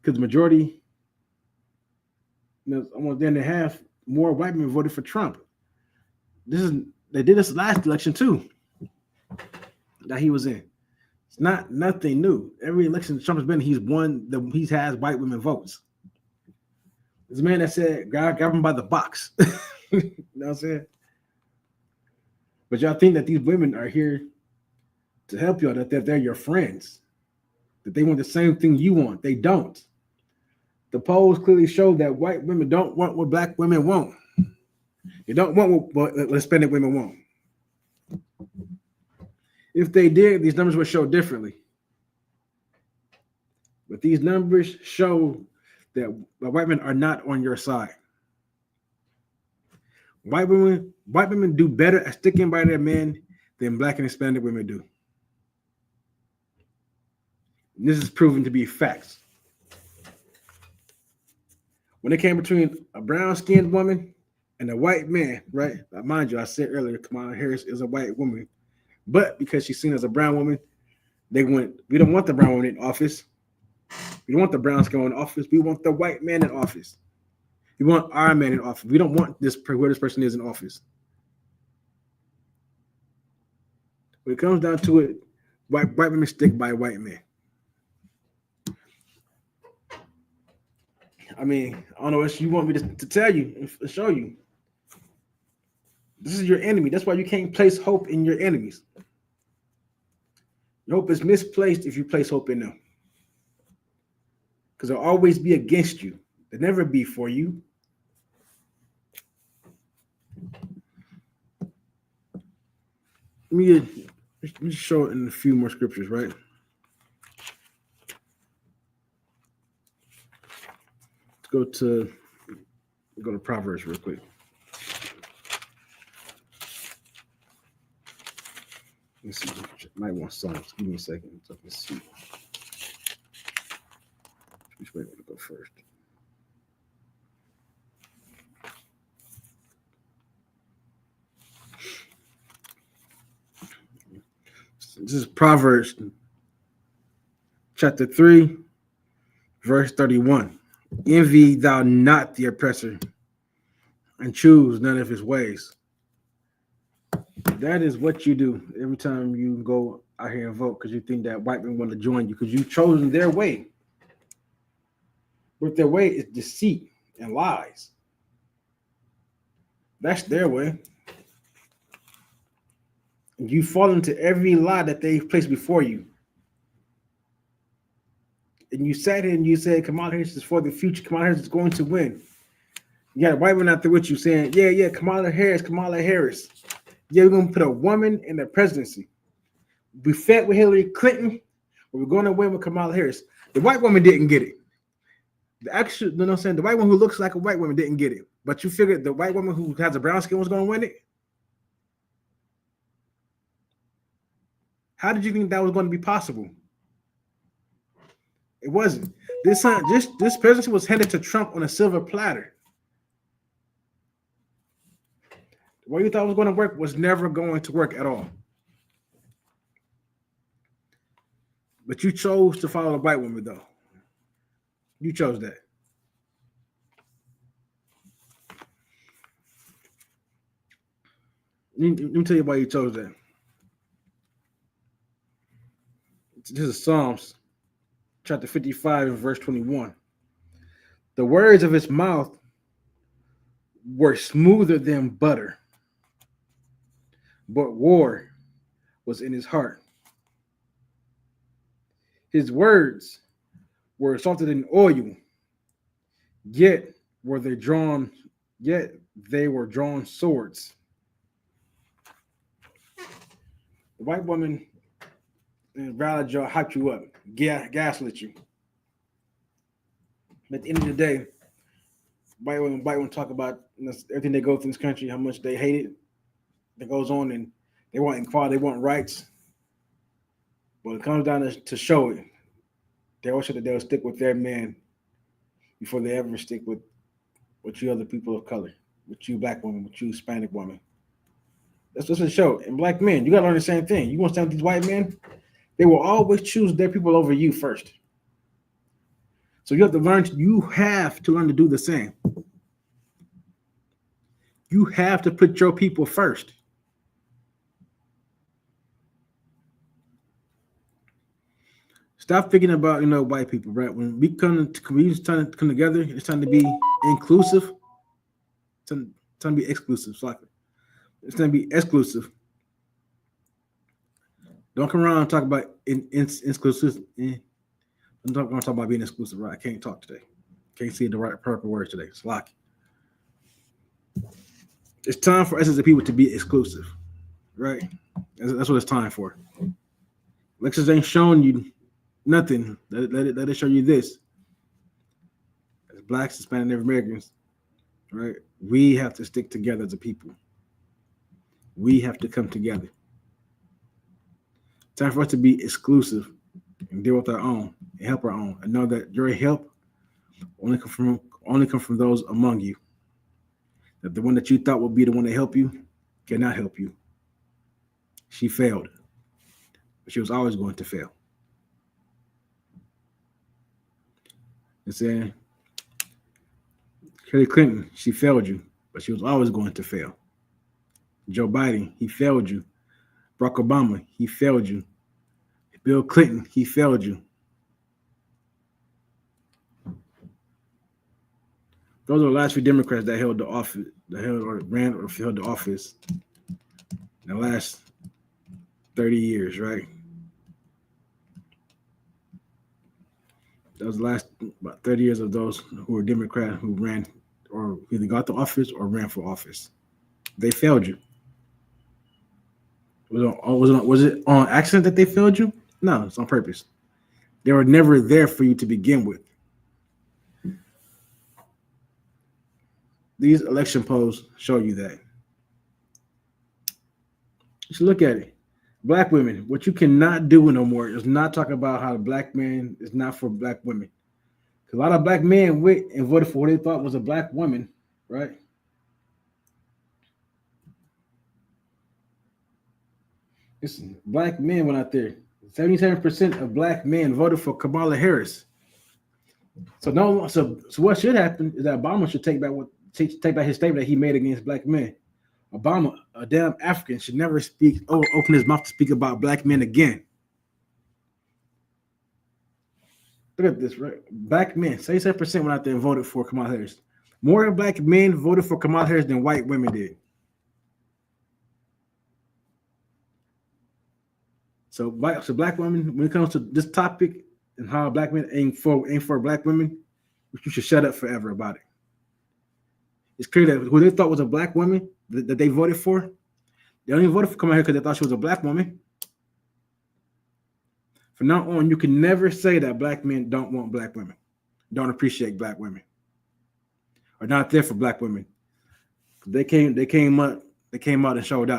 Because the majority almost then and a half more white men voted for Trump. They did this last election too that he was in. It's not nothing new. Every election Trump has been, he's won. He has white women votes. There's a man that said, "God got him by the box." You know what I'm saying? But y'all think that these women are here to help y'all, that they're your friends, that they want the same thing you want. They don't. The polls clearly show that white women don't want what black women want. They don't want what Hispanic women want. If they did, these numbers would show differently. But these numbers show that white men are not on your side. White women do better at sticking by their men than black and Hispanic women do. And this is proven to be facts. When it came between a brown-skinned woman and a white man, right? Now, mind you, I said earlier, Kamala Harris is a white woman, but because she's seen as a brown woman, they went, we don't want the brown woman in office. We don't want the brown skin in office. We want the white man in office. We want our man in office. We don't want where this person is in office. When it comes down to it, white women stick by white men. I mean, I don't know what you want me to tell you and show you. This is your enemy. That's why you can't place hope in your enemies. Your hope is misplaced if you place hope in them. Because they'll always be against you. They'll never be for you. Let me show it in a few more scriptures, right? Let's go to Proverbs real quick. Let's see. Might want Psalms. Give me a second so I can see. Which way to go first? This is Proverbs chapter 3, verse 31. Envy thou not the oppressor, and choose none of his ways. That is what you do every time you go out here and vote, because you think that white men want to join you, because you've chosen their way. But their way is deceit and lies. That's their way. And you fall into every lie that they place before you. And you sat here and you said, Kamala Harris is for the future. Kamala Harris is going to win. You got a white man out there with you saying, yeah, Kamala Harris. Yeah, we're going to put a woman in the presidency. We fed with Hillary Clinton, but we're going to win with Kamala Harris. The white woman didn't get it. You know what I'm saying? The white woman who looks like a white woman didn't get it. But you figured the white woman who has a brown skin was going to win it? How did you think that was going to be possible? It wasn't. This presidency was handed to Trump on a silver platter. What you thought was going to work was never going to work at all. But you chose to follow the white woman, though. You chose that. Let me tell you why you chose that. This is Psalms chapter 55 and verse 21. The words of his mouth were smoother than butter, but war was in his heart. His words were salted in oil, yet they were drawn swords. The white woman rallied you, hyped you up, gaslit you. But at the end of the day, white women talk about everything they go through in this country, how much they hate it. That goes on, and they want equality, they want rights. When it comes down to show it, they always say that they'll stick with their man before they ever stick with you other people of color, with you black women, with you Hispanic woman. That's what's a show. And black men, you gotta learn the same thing. You want to stand with these white men, they will always choose their people over you first. So you have to learn to do the same. You have to put your people first. Stop thinking about white people, right? When we trying to come together, it's time to be inclusive. It's time to be exclusive. It's time to be exclusive. Don't come around and talk about exclusive. I'm not going to talk about being exclusive, right? I can't talk today. Can't see the right proper words today. It's lock. It's time for us as a people to be exclusive, right? That's what it's time for. Lexus ain't showing you nothing. Let it show you this. As Blacks, Hispanic, Native Americans, right? We have to stick together as a people. We have to come together. Time for us to be exclusive and deal with our own and help our own, and know that your help only come from those among you. That the one that you thought would be the one to help you cannot help you. She failed, but she was always going to fail. And saying Hillary Clinton, she failed you, but she was always going to fail. Joe Biden, he failed you. Barack Obama, he failed you. Bill Clinton, he failed you. Those are the last few Democrats that held the office, ran or held the office in the last 30 years, right? That was the last about 30 years of those who were Democrat who ran or either got the office or ran for office. They failed you. Was it on accident that they failed you? No, it's on purpose. They were never there for you to begin with. These election polls show you that. You should look at it. Black women, what you cannot do no more is not talk about how the black man is not for black women. A lot of black men went and voted for what they thought was a black woman, right? Listen, black men went out there. 77% of black men voted for Kamala Harris. So what should happen is that Obama should take back his statement that he made against black men. Obama, a damn African, should never open his mouth to speak about black men again. Look at this, right? Black men, 77% went out there and voted for Kamala Harris. More black men voted for Kamala Harris than white women did. So black women, when it comes to this topic and how black men aim for black women, you should shut up forever about it. It's clear that who they thought was a black woman that they voted for, they only voted for Kamala Harris because they thought she was a black woman. From now on, you can never say that black men don't want black women, don't appreciate black women, or not there for black women. They came out and showed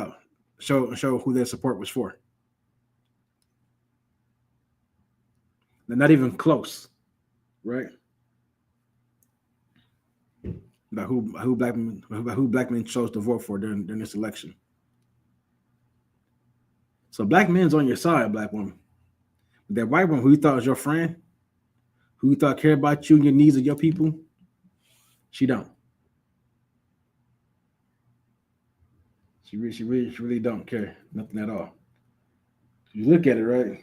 who their support was for. They're not even close, right? About who black men chose to vote for during this election. So black men's on your side, black woman. That white woman who you thought was your friend, who you thought cared about you and your needs of your people, she don't. She really don't care, nothing at all. You look at it, right?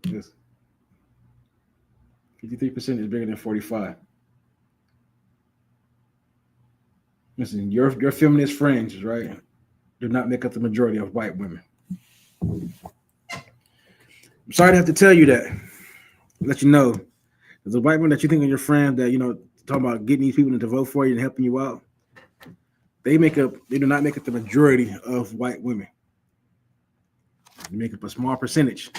Yes. 53% is bigger than 45. Listen, your feminist friends, right, do not make up the majority of white women. I'm sorry to have to tell you that. Let you know. There's a white woman that you think are your friend that, talking about getting these people to vote for you and helping you out. They do not make up the majority of white women. They make up a small percentage.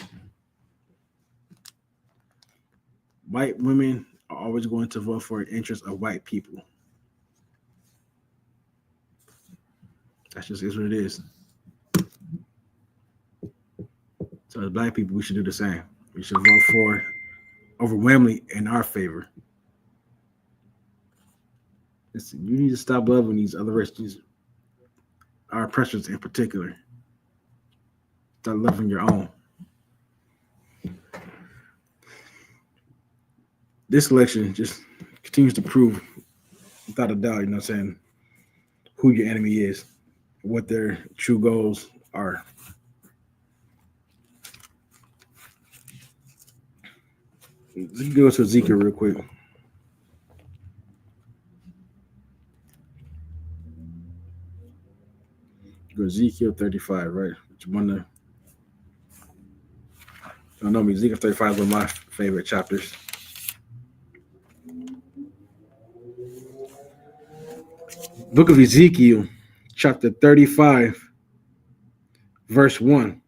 White women are always going to vote for the interests of white people. That's just is what it is. So as black people, we should do the same. We should vote for overwhelmingly in our favor. Listen, you need to stop loving these other races, our oppressors in particular. Start loving your own. This election just continues to prove, without a doubt, you know what I'm saying, who your enemy is, what their true goals are. Let's go to Ezekiel real quick. Go Ezekiel 35, right? Which one? I know me. Ezekiel 35 is one of my favorite chapters. Book of Ezekiel, chapter 35, verse 1.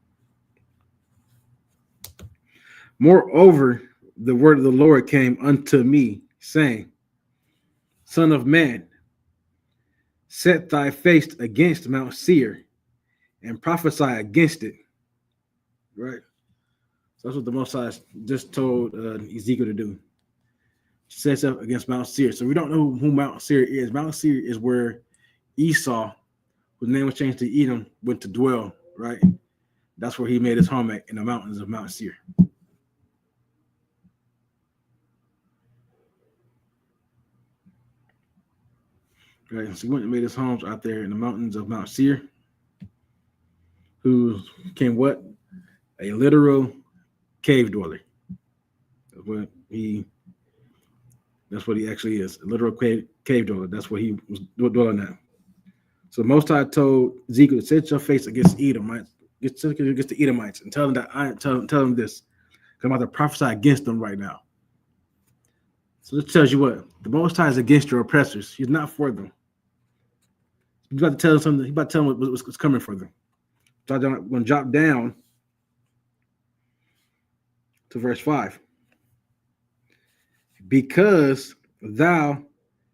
Moreover, the word of the Lord came unto me, saying, Son of man, set thy face against Mount Seir and prophesy against it. Right? So that's what the Most High just told Ezekiel to do. Sets up against Mount Seir. So we don't know who Mount Seir is. Mount Seir is where Esau, whose name was changed to Edom, went to dwell, right? That's where he made his home at, in the mountains of Mount Seir. Right, so he went and made his homes out there in the mountains of Mount Seir, who became what? A literal cave dweller. That's what he actually is, a literal cave dweller. That's what he was dwelling at. So Most High told Ezekiel to set your face against Edomites, against the Edomites, and tell them that tell them this. I'm about to prophesy against them right now. So this tells you what the Most High is against your oppressors. He's not for them. He's about to tell them something. He's about to tell them what's coming for them. So I'm going to drop down to verse 5. Because thou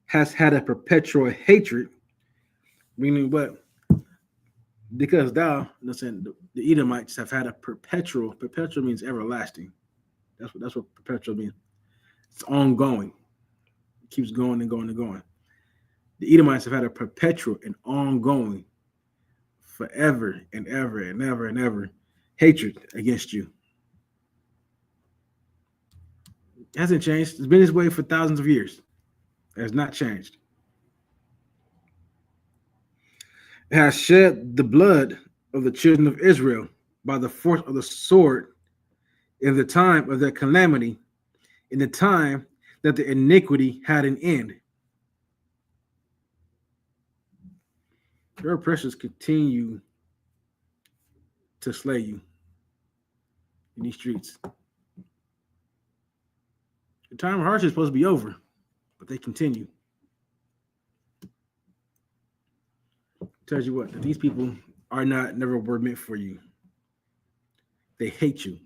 hast had a perpetual hatred, meaning what? Because thou, listen, the Edomites have had a perpetual means everlasting. That's what perpetual means. It's ongoing. It keeps going and going and going. The Edomites have had a perpetual and ongoing, forever and ever and ever and ever hatred against you. It hasn't changed. It's been this way for thousands of years. It has not changed. It has shed the blood of the children of Israel by the force of the sword in the time of their calamity, in the time that the iniquity had an end. Your oppressors continue to slay you in these streets. The time of hardship is supposed to be over, but they continue. Tells you what, that these people are never were meant for you. They hate you.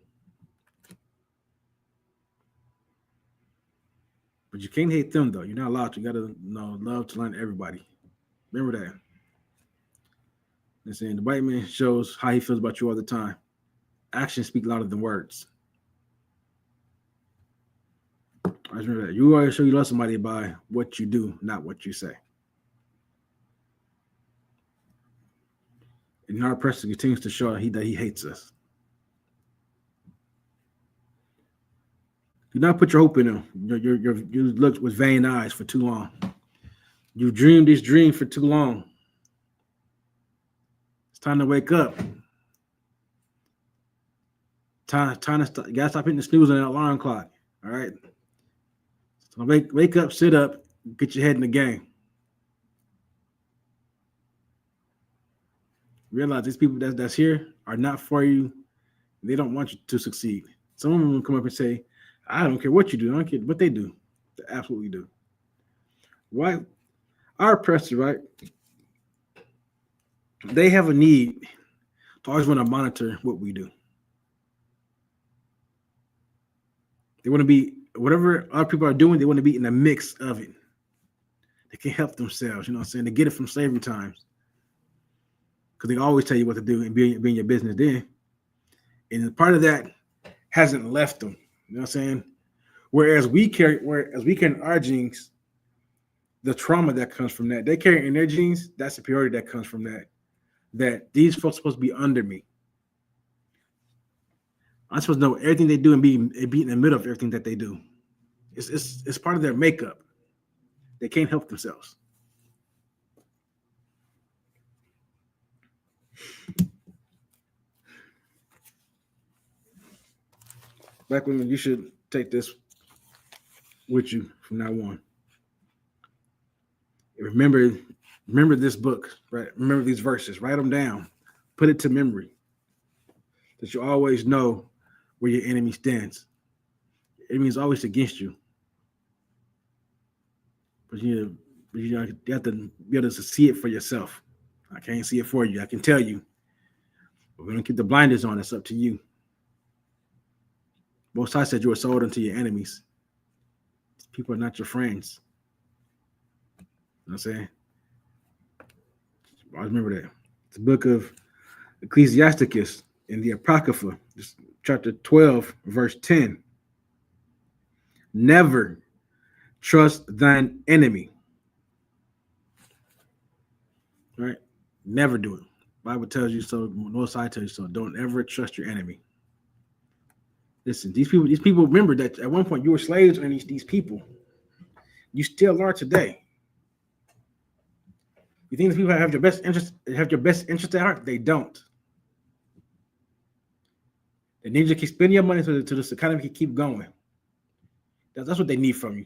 But you can't hate them, though. You're not allowed to. You got to love to learn everybody. Remember that. Listen, the white man shows how he feels about you all the time. Actions speak louder than words. I remember that. You always show you love somebody by what you do, not what you say. And our oppressor continues to show that he hates us. Do not put your hope in him. You looked with vain eyes for too long. You dreamed this dream for too long. It's time to wake up. Time to stop. You gotta stop hitting the snooze on that alarm clock. All right. So wake up, sit up, get your head in the game. Realize these people that's here are not for you. They don't want you to succeed. Some of them will come up and say, I don't care what you do. I don't care what they do. They absolutely do. Right? Our oppressors, right? They have a need to always want to monitor what we do. They want to be, whatever other people are doing, they want to be in the mix of it. They can help themselves, you know what I'm saying? They get it from slavery times. Because they always tell you what to do and be in your business then. And part of that hasn't left them. You know what I'm saying? Whereas we carry in our genes the trauma that comes from that. They carry in their genes that superiority that comes from that. That these folks are supposed to be under me. I'm supposed to know everything they do and be in the middle of everything that they do. It's part of their makeup. They can't help themselves. Black women, you should take this with you from now on. Remember this book, right? Remember these verses. Write them down. Put it to memory. That you always know where your enemy stands. Your enemy is always against you. But you have to be able to see it for yourself. I can't see it for you. I can tell you. But we don't keep the blinders on. It's up to you. Most High said you were sold unto your enemies. People are not your friends. You know what I'm saying? I remember that. It's the book of Ecclesiasticus in the Apocrypha, chapter 12, verse 10. Never trust thine enemy. Right? Never do it. The Bible tells you so. Most High tells you so. Don't ever trust your enemy. Listen, these people remember that at one point you were slaves under these people. You still are today. You think these people have your best interest at heart? They don't. They need you to keep spending your money so this economy can keep going. That's what they need from you.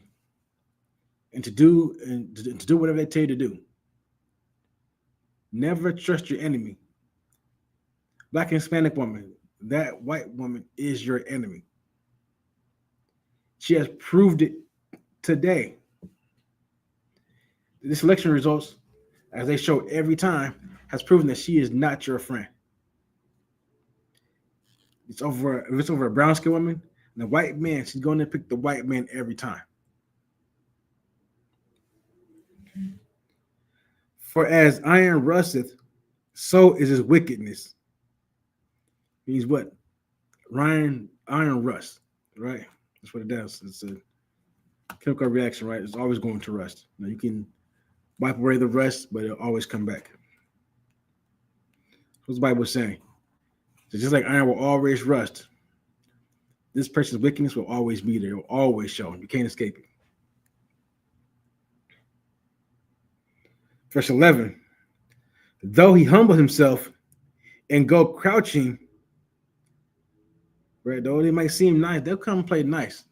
And to do whatever they tell you to do. Never trust your enemy. Black and Hispanic woman, that white woman is your enemy. She has proved it today. This election results, as they show every time, has proven that she is not your friend. If it's over a brown skinned woman and a white man, she's going to pick the white man every time. For as iron rusteth, so is his wickedness. Means what? Iron rust, right? That's what it does. It's a chemical reaction, right? It's always going to rust. Now you can wipe away the rust, but it'll always come back. What's the Bible saying? So just like iron will always rust, this person's wickedness will always be there. It will always show. You can't escape it. Verse 11, though he humble himself and go crouching, right? Though they might seem nice, they'll come and play nice.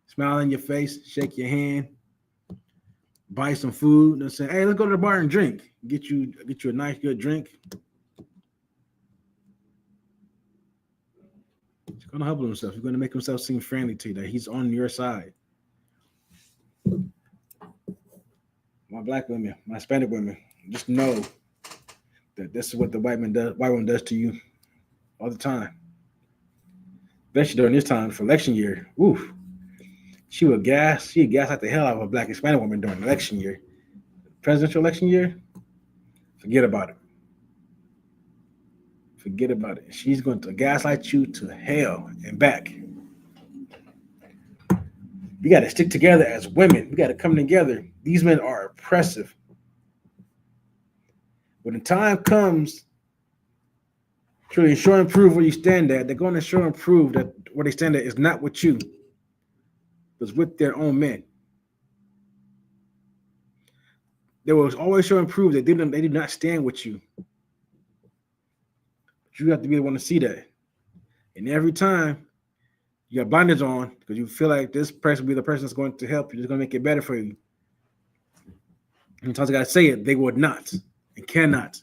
Smile in your face, shake your hand, buy some food, and say, hey, let's go to the bar and drink. Get you a nice, good drink. He's going to humble himself. He's going to make himself seem friendly to you, that he's on your side. My black women, my Hispanic women, just know that this is what the white woman does to you all the time. Especially during this time for election year. Oof. She'd gas like the hell out of a black Hispanic woman during election year. Presidential election year, forget about it. Forget about it. She's going to gaslight you to hell and back. We got to stick together as women. We got to come together. These men are oppressive. When the time comes to show and prove where you stand at, they're going to show and prove that where they stand at is not with you, but with their own men. They will always show and prove that they do not stand with you. But you have to be the one to see that. And every time you got blinders on because you feel like this person will be the person that's going to help you, that's going to make it better for you. And sometimes I got to say it, they would not and cannot.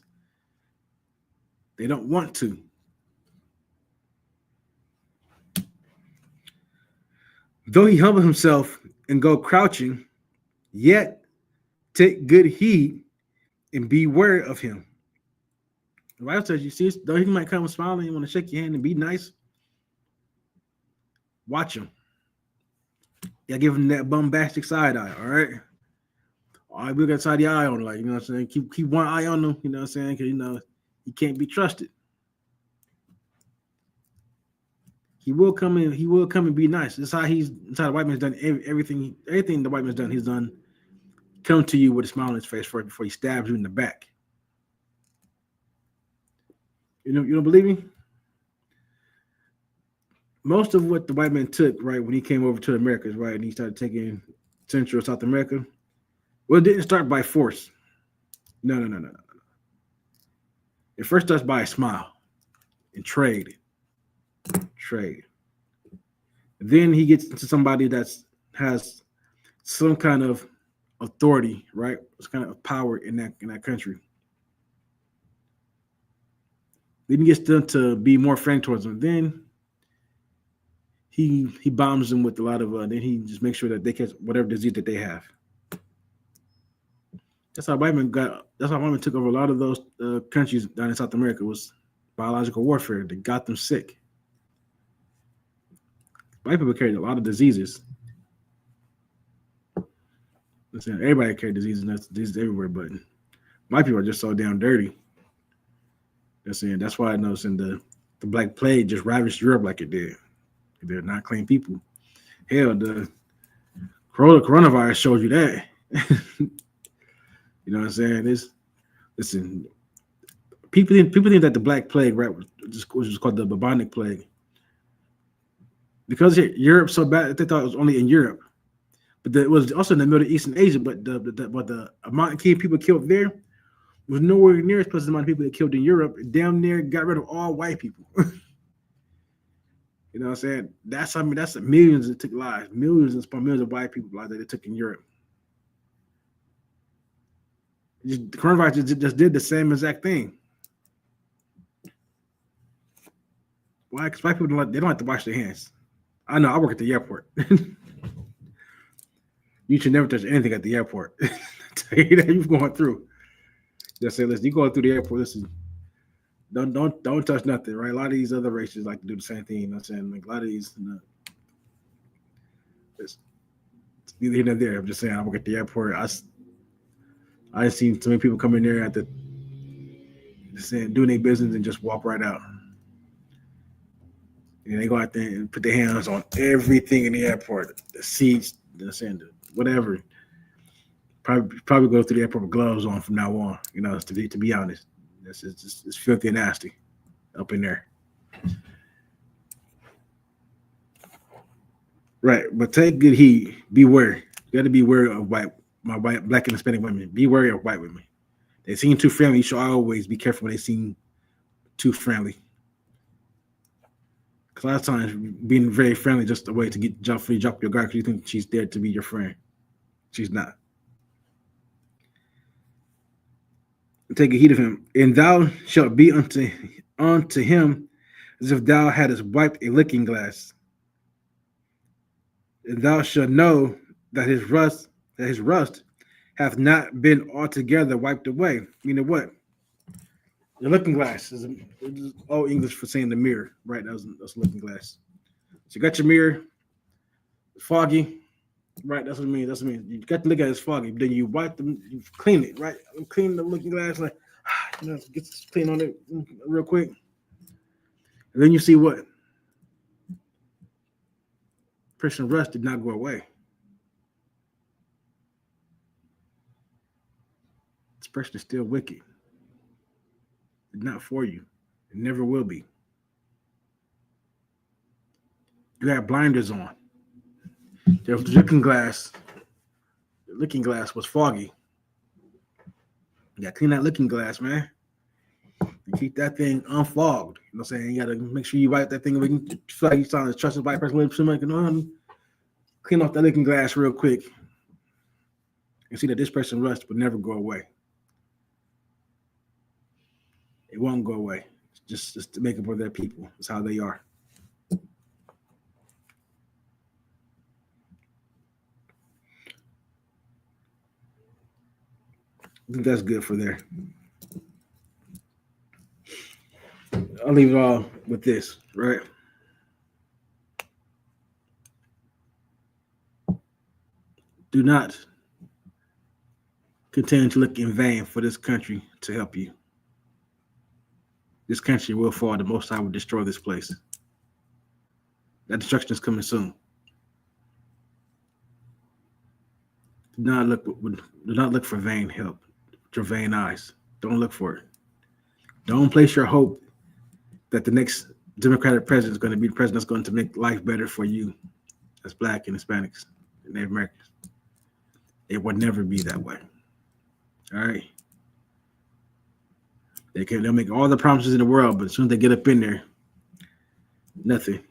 They don't want to. Though he humble himself and go crouching, yet take good heed and beware of him. The Bible says, you see, though he might come smiling and want to shake your hand and be nice, watch him. Yeah, give him that bombastic side eye, all right? All right, we got side the eye on, like, you know what I'm saying? Keep one eye on him, you know what I'm saying? Because, you know, he can't be trusted. He will come and be nice. That's how the white man's done everything the white man's done. He's done come to you with a smile on his face before he stabs you in the back. You don't believe me? most of what the white man took, right, when he came over to the Americas, right, and he started taking Central South America, well, it didn't start by force. No. It first starts by a smile and trade. Trade. Then he gets into somebody that's has some kind of authority, right? Some kind of power in that country. Then he gets them to be more friendly towards them. Then he bombs them with a lot of. Then he just makes sure that they catch whatever disease that they have. That's how white men got. That's how white men took over a lot of those countries down in South America. Was biological warfare that got them sick. White people carried a lot of diseases. Listen, everybody carried diseases, and that's diseases everywhere. But white people are just so damn dirty. That's why I noticed the Black Plague just ravaged Europe like it did. They're not clean people. Hell, the coronavirus shows you that. You know what I'm saying? Listen, people think that the Black Plague, right, which was called the bubonic plague, because Europe's so bad, they thought it was only in Europe, but it was also in the Middle East and Asia. But the amount of people killed there was nowhere near as close as the amount of people that killed in Europe. It damn near got rid of all white people. You know what I'm saying? That's millions that took lives, millions of white people lives that they took in Europe. The coronavirus just did the same exact thing. Why? Because white people they don't have to wash their hands. I know. I work at the airport. You should never touch anything at the airport. Tell you that you're going through. Just say, listen, you going through the airport. Listen, don't touch nothing, right? A lot of these other races like to do the same thing. You know what I'm saying? Like a lot of these, it's neither here nor there. I'm just saying, I work at the airport. I've seen so many people come in there at doing their business and just walk right out. And they go out there and put their hands on everything in the airport, the seats, whatever. Probably go through the airport with gloves on from now on. You know, to be honest, it's filthy and nasty up in there. Right, but take good heed. Beware. You got to be wary of black and Hispanic women. Be wary of white women. They seem too friendly. You should always be careful when they seem too friendly. Because a lot of times, being very friendly just a way to drop your guard because you think she's there to be your friend. She's not. Take a heed of him, and thou shalt be unto him as if thou hadst wiped a looking glass. And thou shalt know that his rust hath not been altogether wiped away. Meaning what? The looking glass is all English for saying the mirror, right? That's looking glass. So you got your mirror, foggy, right? That's what it means. That's what it means. You got to look at it as foggy, but then you wipe them, you clean it, right? Clean the looking glass, like get clean on it real quick, and then you see what person rust did not go away. This person is still wicked. It's not for you. It never will be. You have blinders on. The looking glass was foggy. You gotta clean that looking glass, man. And keep that thing unfogged. You know what I'm saying? You gotta make sure you wipe that thing. You feel like you're trying to trust a white person. Clean off that looking glass real quick. And see that this person rust will never go away. It won't go away. It's just to make up for their people. It's how they are. I think that's good for there. I'll leave it all with this, right? Do not continue to look in vain for this country to help you. This country will fall. The Most High will destroy this place. That destruction is coming soon. Do not look for vain help with your vain eyes. Don't look for it. Don't place your hope that the next Democratic president is going to be the president that's going to make life better for you as Black and Hispanics and Native Americans. It will never be that way. All right. They'll make all the promises in the world, but as soon as they get up in there, nothing.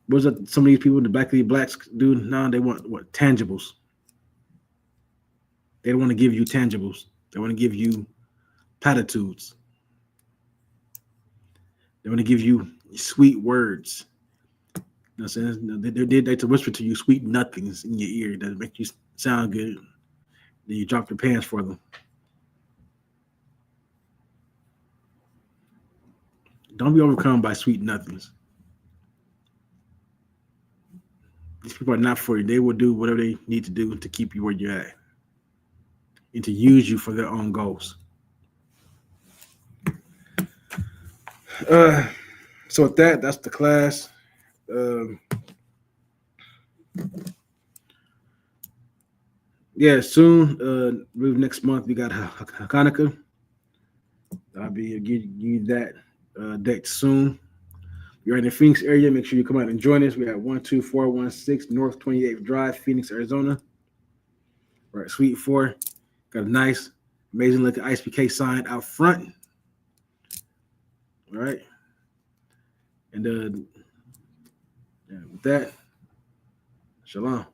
What's that some of these people, the blacks do now? They want what? Tangibles. They don't want to give you tangibles. They want to give you platitudes. They want to give you sweet words. You know what I'm saying? They to whisper to you sweet nothings in your ear that make you sound good. Then you drop your pants for them. Don't be overcome by sweet nothings. These people are not for you. They will do whatever they need to do to keep you where you're at and to use you for their own goals. So with that, that's the class. Yeah, soon. Next month we got Hanukkah. I'll be giving you that date soon. You're in the Phoenix area, make sure you come out and join us. We have 12416 North 28th Drive, Phoenix, Arizona. We're at Suite 4. Got a nice, amazing looking ISUPK sign out front. All right. And with that, shalom.